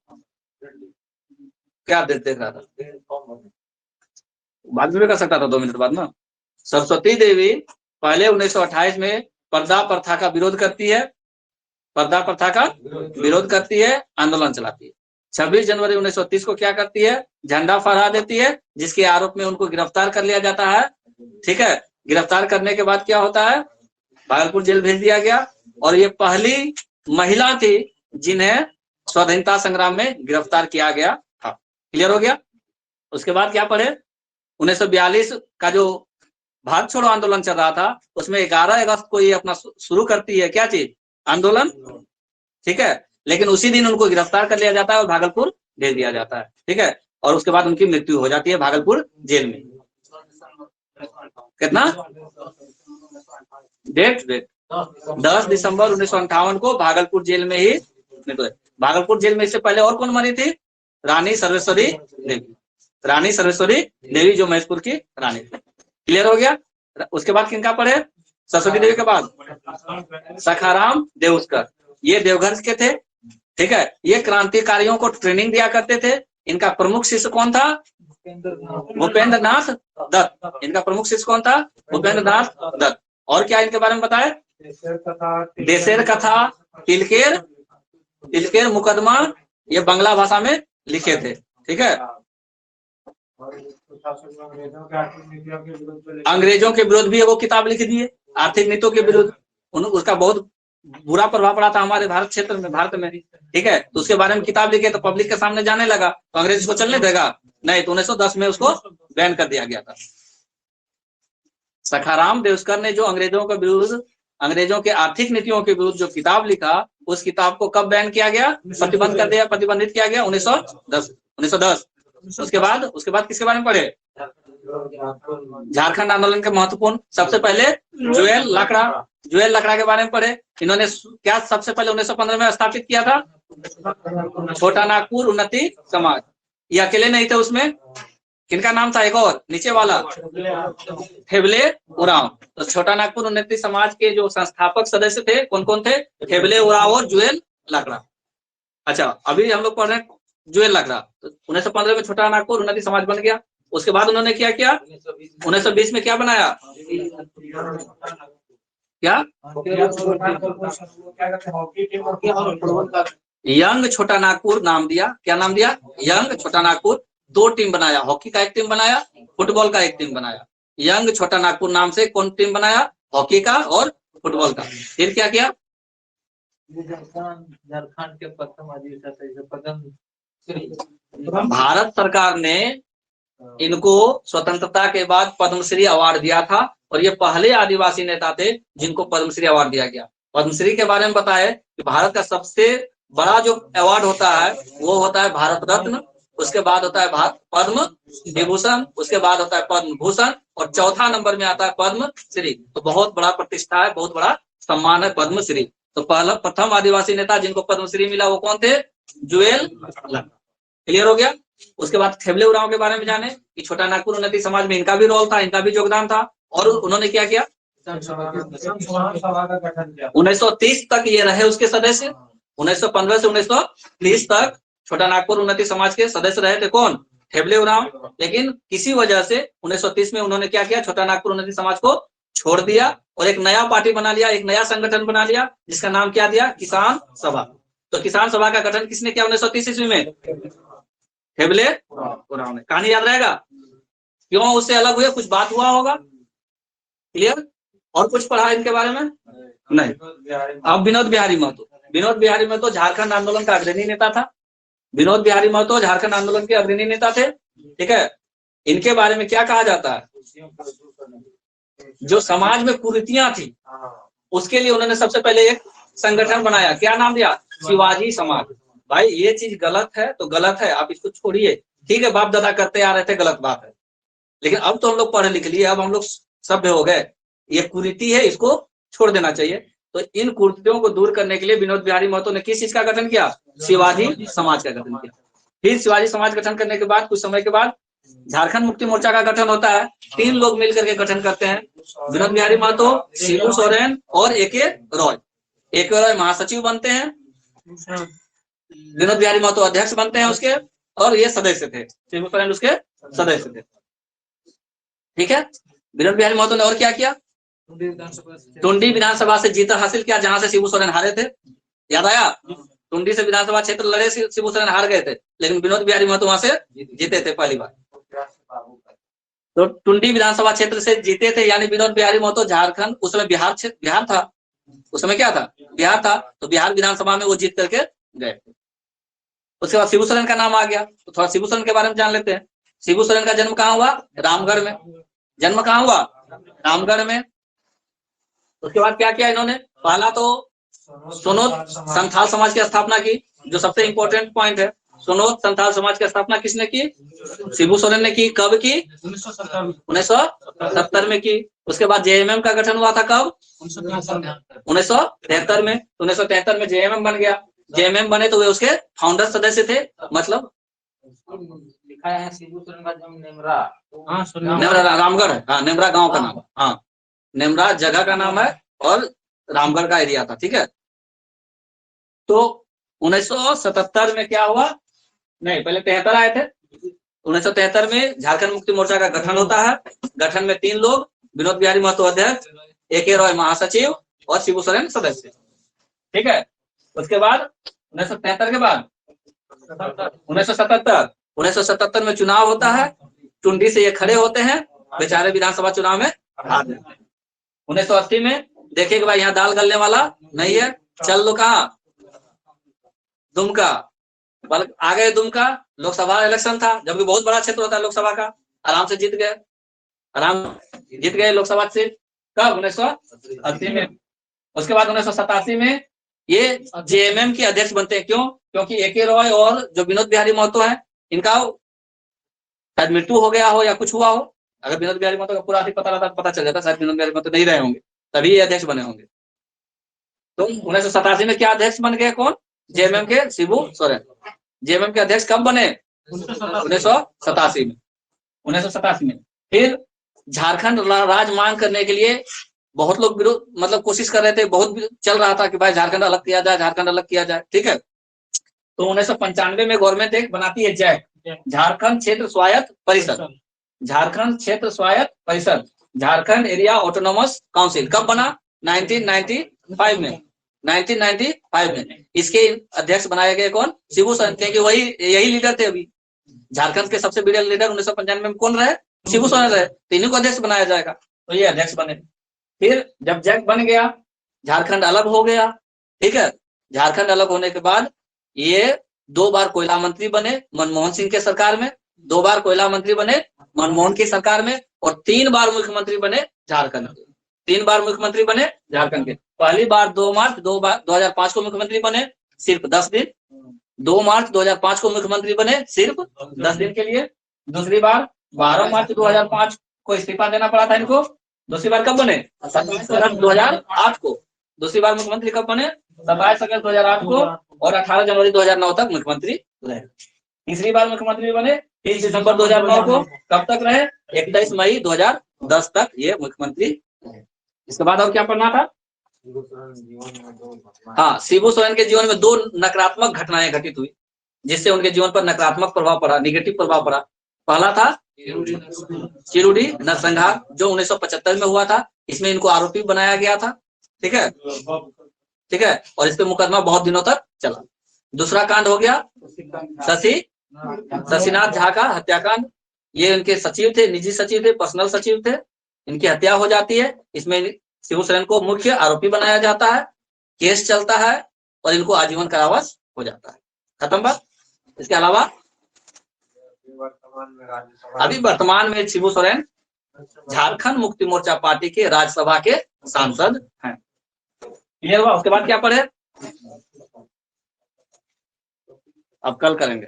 क्या देख रहा था? बाद में भी कर सकता था 2 मिनट बाद ना। सरस्वती देवी पहले 1928 में पर्दा प्रथा का विरोध करती है, पर्दा प्रथा का विरोध करती है, आंदोलन चलाती है। 26 जनवरी 1930 को क्या करती है? झंडा फहरा देती है, जिसके आरोप में उनको गिरफ्तार कर लिया जाता है। ठीक है। गिरफ्तार करने के बाद क्या होता है? भागलपुर जेल भेज दिया गया। और ये पहली महिला थी जिन्हें स्वाधीनता संग्राम में गिरफ्तार किया गया था। क्लियर हो गया। उसके बाद क्या पढ़े? 1942 का जो भारत छोड़ो आंदोलन चल रहा था, उसमें 11 अगस्त को ये अपना शुरू करती है। क्या चीज? आंदोलन। ठीक है। लेकिन उसी दिन उनको गिरफ्तार कर लिया जाता है और भागलपुर भेज दिया जाता है। ठीक है। और उसके बाद उनकी मृत्यु हो जाती है भागलपुर जेल में। कितना डेट? 10 दिसंबर 1958 को भागलपुर जेल में ही मृत्यु। भागलपुर जेल में इससे पहले और कौन मरी थी? रानी सर्वेश्वरी देवी। रानी सर्वेश्वरी देवी जो महेशपुर की रानी थी। क्लियर हो गया। उसके बाद किनका पढ़े? सरस्वती देवी के बाद सखाराम देउस्कर। ये देवघर के थे। ठीक है। ये क्रांतिकारियों को ट्रेनिंग दिया करते थे। इनका प्रमुख शिष्य कौन था? भूपेंद्र नाथ दत्त। इनका प्रमुख शिष्य कौन था? भूपेंद्र नाथ दत्त। और क्या इनके बारे में बताए? देशेर कथा, तिलकेर मुकदमा, ये बांग्ला भाषा में लिखे थे। ठीक है। अंग्रेजों के विरुद्ध भी वो किताब लिख दी है, आर्थिक नीतियों के विरुद्ध। उसका बहुत बुरा प्रभाव पड़ा था हमारे भारत क्षेत्र में, भारत में। ठीक है। तो उसके बारे में किताब लिखे तो पब्लिक के सामने जाने लगा, तो अंग्रेज इसको चलने देगा नहीं। तो 1910 में उसको बैन कर दिया गया था। सखाराम देउस्कर ने जो अंग्रेजों के विरुद्ध, अंग्रेजों के आर्थिक नीतियों के विरुद्ध जो किताब लिखा, उस किताब को कब बैन किया गया? प्रतिबंधित किया गया 1910। उसके बाद किसके बारे में पढ़े? झारखंड आंदोलन के महत्वपूर्ण, सबसे पहले जुएल लाकड़ा के बारे में पढ़े। इन्होंने क्या सबसे पहले 1915 में स्थापित किया था? छोटा नागपुर उन्नति समाज। ये अकेले नहीं थे उसमें, किनका नाम था? एक और नीचे वाला ठेबले उरांव। तो छोटा नागपुर उन्नति समाज के जो संस्थापक सदस्य थे कौन कौन थे? ठेबले उरांव और जुएल लाकड़ा। अच्छा, अभी हम लोग पढ़ रहे हैं जुएल लाकड़ा। तो 1915 में छोटा नागपुर उन्नति समाज बन गया। उसके बाद उन्होंने क्या किया? 1920 में क्या बनाया? क्या हॉकी टीम और फुटबॉल का यंग छोटा नागपुर नाम दिया, क्या नाम दिया, यंग छोटा नागपुर। 2 टीम बनाया, हॉकी का एक टीम बनाया, फुटबॉल का एक टीम बनाया। यंग छोटा नागपुर नाम से कौन टीम बनाया, हॉकी का और फुटबॉल का। फिर क्या किया, झारखंड के प्रथम आदिवासी पदम भारत सरकार ने इनको स्वतंत्रता के बाद पद्मश्री अवार्ड दिया था और ये पहले आदिवासी नेता थे जिनको पद्मश्री अवार्ड दिया गया। पद्मश्री के बारे में बताया कि भारत का सबसे बड़ा जो अवार्ड होता है वो होता है भारत रत्न, उसके बाद होता है पद्म विभूषण, उसके बाद होता है पद्म भूषण और चौथा नंबर में आता है पद्म श्री। तो बहुत बड़ा प्रतिष्ठा है, बहुत बड़ा सम्मान है पद्मश्री। तो पहला प्रथम आदिवासी नेता जिनको पद्मश्री मिला वो कौन थे, जुएल लंका। क्लियर हो गया। उसके बाद खेबले उरांव के बारे में जाने कि छोटा नागपुर उन्नति समाज में इनका भी रोल था, इनका भी योगदान था और उन्होंने क्या किया, सभा का गठन किया। 1930 तक ये रहे उसके सदस्य। 1915 से 1930 तक छोटा नागपुर उन्नति समाज के सदस्य रहे थे कौन, खेबले उरांव। लेकिन किसी वजह से 1930 में उन्होंने क्या किया, छोटा नागपुर उन्नति समाज को छोड़ दिया और एक नया पार्टी बना लिया, एक नया संगठन बना लिया जिसका नाम क्या दिया, किसान सभा। तो किसान सभा का गठन किसने किया 1930 ईस्वी में, खेबले उरांव ने। कहानी याद रहेगा, क्यों उससे अलग हुए, कुछ बात हुआ होगा। क्लियर। और कुछ पढ़ा इनके बारे में नहीं। अब विनोद बिहारी महतो। विनोद बिहारी महतो झारखंड आंदोलन का अग्रणी नेता था। विनोद बिहारी महतो झारखंड आंदोलन के अग्रणी नेता थे। ठीक है। इनके बारे में क्या कहा जाता है, जो समाज में कुरीतियां थी उसके लिए उन्होंने सबसे पहले एक संगठन बनाया, क्या नाम दिया, शिवाजी समाज। भाई ये चीज गलत है तो गलत है, आप इसको छोड़िए। ठीक है, बाप दादा करते आ रहे थे, गलत बात है, लेकिन अब तो हम लोग पढ़े लिख लिए, अब हम लोग सभ्य हो गए। ये कुरीति है, इसको छोड़ देना चाहिए। तो इन कुरीतियों को दूर करने के लिए विनोद बिहारी महतो ने किस चीज का गठन किया, शिवाजी समाज का गठन किया। फिर शिवाजी समाज गठन करने के बाद कुछ समय के बाद झारखंड मुक्ति मोर्चा का गठन होता है। 3 लोग मिलकर के गठन करते हैं, विनोद बिहारी महतो, शिबू सोरेन और ए.के. रॉय। ए.के. रॉय महासचिव बनते हैं, विनोद बिहारी महतो अध्यक्ष बनते हैं उसके, और ये सदस्य थे, शिबू सोरेन उसके सदस्य थे। ठीक है। विनोद बिहारी महतो ने और क्या किया, टुंडी विधानसभा से जीत हासिल किया जहां से शिबू सोरेन हारे थे। याद आया, टुंडी से विधानसभा क्षेत्र लड़े, शिबू सोरेन हार गए थे, लेकिन विनोद बिहारी महतो वहां से जीते थे पहली बार। तो टुंडी विधानसभा क्षेत्र से जीते थे, यानी विनोद बिहारी महतो झारखंड, उस समय बिहार था, उस समय क्या था, बिहार था। तो बिहार विधानसभा में वो जीत करके गए थे। उसके बाद शिबू सोरेन का नाम आ गया, तो थोड़ा शिबू सोरेन के बारे में जान लेते हैं। शिबू सोरेन का जन्म कहाँ हुआ, रामगढ़ में। जन्म कहाँ हुआ, रामगढ़ में। उसके बाद क्या किया इन्होंने, पहला तो सोनोत संथाल समाज की स्थापना की, जो सबसे इंपॉर्टेंट पॉइंट है। सोनोत संथाल समाज की स्थापना किसने की, शिबू सोरेन ने की। कब की, 1970 में की। उसके बाद जेएमएम का गठन हुआ था कब, 1973 में। 1973 में जेएमएम बन गया। जेएमएम बने तो वे उसके फाउंडर सदस्य थे, मतलब लिखा है शिबू सोरेन का जन्म नेमरा, नेमरा रामगढ़ है, हाँ नेमरा गांव का नाम है, हाँ नेमरा जगह का नाम है और रामगढ़ का एरिया था। ठीक है। तो 1977 में क्या हुआ, नहीं पहले 73 आए थे। 1973 में झारखंड मुक्ति मोर्चा का गठन होता है। गठन में 3 लोग, विनोद बिहारी महतो अध्यक्ष, ए.के. रॉय महासचिव और शिबू सोरेन सदस्य। ठीक है। उसके बाद 1973 के बाद 1977 में चुनाव होता है। टुंडी से ये खड़े होते हैं, बेचारे विधानसभा चुनाव में हार जाते हैं। 1980 में देखे कि भाई यहाँ दाल गलने वाला नहीं है, चल लो कहाँ, दुमका। आ गए दुमका, लोकसभा इलेक्शन था, जबकि बहुत बड़ा क्षेत्र होता है लोकसभा का, आराम से जीत गए, लोकसभा सीट। कब, 1980 में। उसके बाद 1987 में ये जेएमएम के अध्यक्ष बनते हैं। क्यों, क्योंकि ए.के. रॉय और जो विनोद बिहारी महतो है, इनका शायद मृत्यु हो गया हो या कुछ हुआ हो। अगर विनोद बिहारी महतो का पूरा पता रहता पता चल जाता, शायद विनोद बिहारी महतो नहीं रहे होंगे, तभी ये अध्यक्ष बने होंगे। तो 1987 में क्या अध्यक्ष बन गए, कौन, जेएमएम के शिबू सोरेन। जेएमएम के अध्यक्ष कब बने, 1987 में। 1987 में फिर झारखंड राज मांग करने के लिए बहुत लोग विरोध, मतलब कोशिश कर रहे थे, बहुत चल रहा था कि भाई झारखंड अलग किया जाए, झारखंड अलग किया जाए। ठीक है। तो 1995 में गवर्नमेंट एक बनाती है जैक, झारखंड क्षेत्र स्वायत्त परिषद। झारखंड क्षेत्र स्वायत्त परिषद, झारखंड एरिया ऑटोनोमस काउंसिल। कब बना, 1995 में 1995 में इसके अध्यक्ष बनाए गए कौन? शिबू सोरेन, क्योंकि वही यही लीडर थे। अभी झारखंड के सबसे बड़े लीडर 1995 में कौन रहे? शिबू सोरेन रहे। तो इन्हीं को अध्यक्ष बनाया जाएगा, तो ये अध्यक्ष बने। फिर जब जैक बन गया, झारखंड अलग हो गया, ठीक है। झारखंड अलग होने के बाद ये 2 बार कोयला मंत्री बने मनमोहन सिंह के सरकार में, 2 बार कोयला मंत्री बने मनमोहन की सरकार में, और 3 बार मुख्यमंत्री बने झारखंड के। 3 बार मुख्यमंत्री बने झारखंड के। पहली बार 2 मार्च 2005 को मुख्यमंत्री बने, सिर्फ 10 दिन। 2 मार्च 2005 को मुख्यमंत्री बने, सिर्फ 10 दिन के लिए। दूसरी बार 12 मार्च 2005 को इस्तीफा देना पड़ा था इनको। दूसरी बार कब बने? 27 अगस्त 2008 को। दूसरी बार मुख्यमंत्री कब बने? 27 अगस्त 2008 को, और 18 जनवरी 2009 तक मुख्यमंत्री रहे। तीसरी बार मुख्यमंत्री बने 30 दिसंबर 2009 को। कब तक रहे? 21 मई 2010 तक ये मुख्यमंत्री रहे। इसके बाद और क्या पढ़ना था? हाँ, शिबू सोरेन के जीवन में 2 नकारात्मक घटनाएं घटित हुई जिससे उनके जीवन पर नकारात्मक प्रभाव पड़ा, निगेटिव प्रभाव पड़ा। पहला था चिरुडी नरसंहार जो 1975 में हुआ था। इसमें इनको आरोपी बनाया गया था, ठीक है, ठीक है, और इस पे मुकदमा बहुत दिनों तक चला। दूसरा कांड हो गया शशिनाथ झा का हत्याकांड। ये इनके सचिव थे, निजी सचिव थे, पर्सनल सचिव थे। इनकी हत्या हो जाती है। इसमें शिबू सोरेन को मुख्य आरोपी बनाया जाता है, केस चलता है और इनको आजीवन कारावास हो जाता है। खत्म बात। इसके अलावा अभी वर्तमान में शिबू सोरेन झारखंड मुक्ति मोर्चा पार्टी के राज्यसभा के सांसद हैं। क्लियर हुआ? उसके बाद क्या पढ़े? अब कल करेंगे।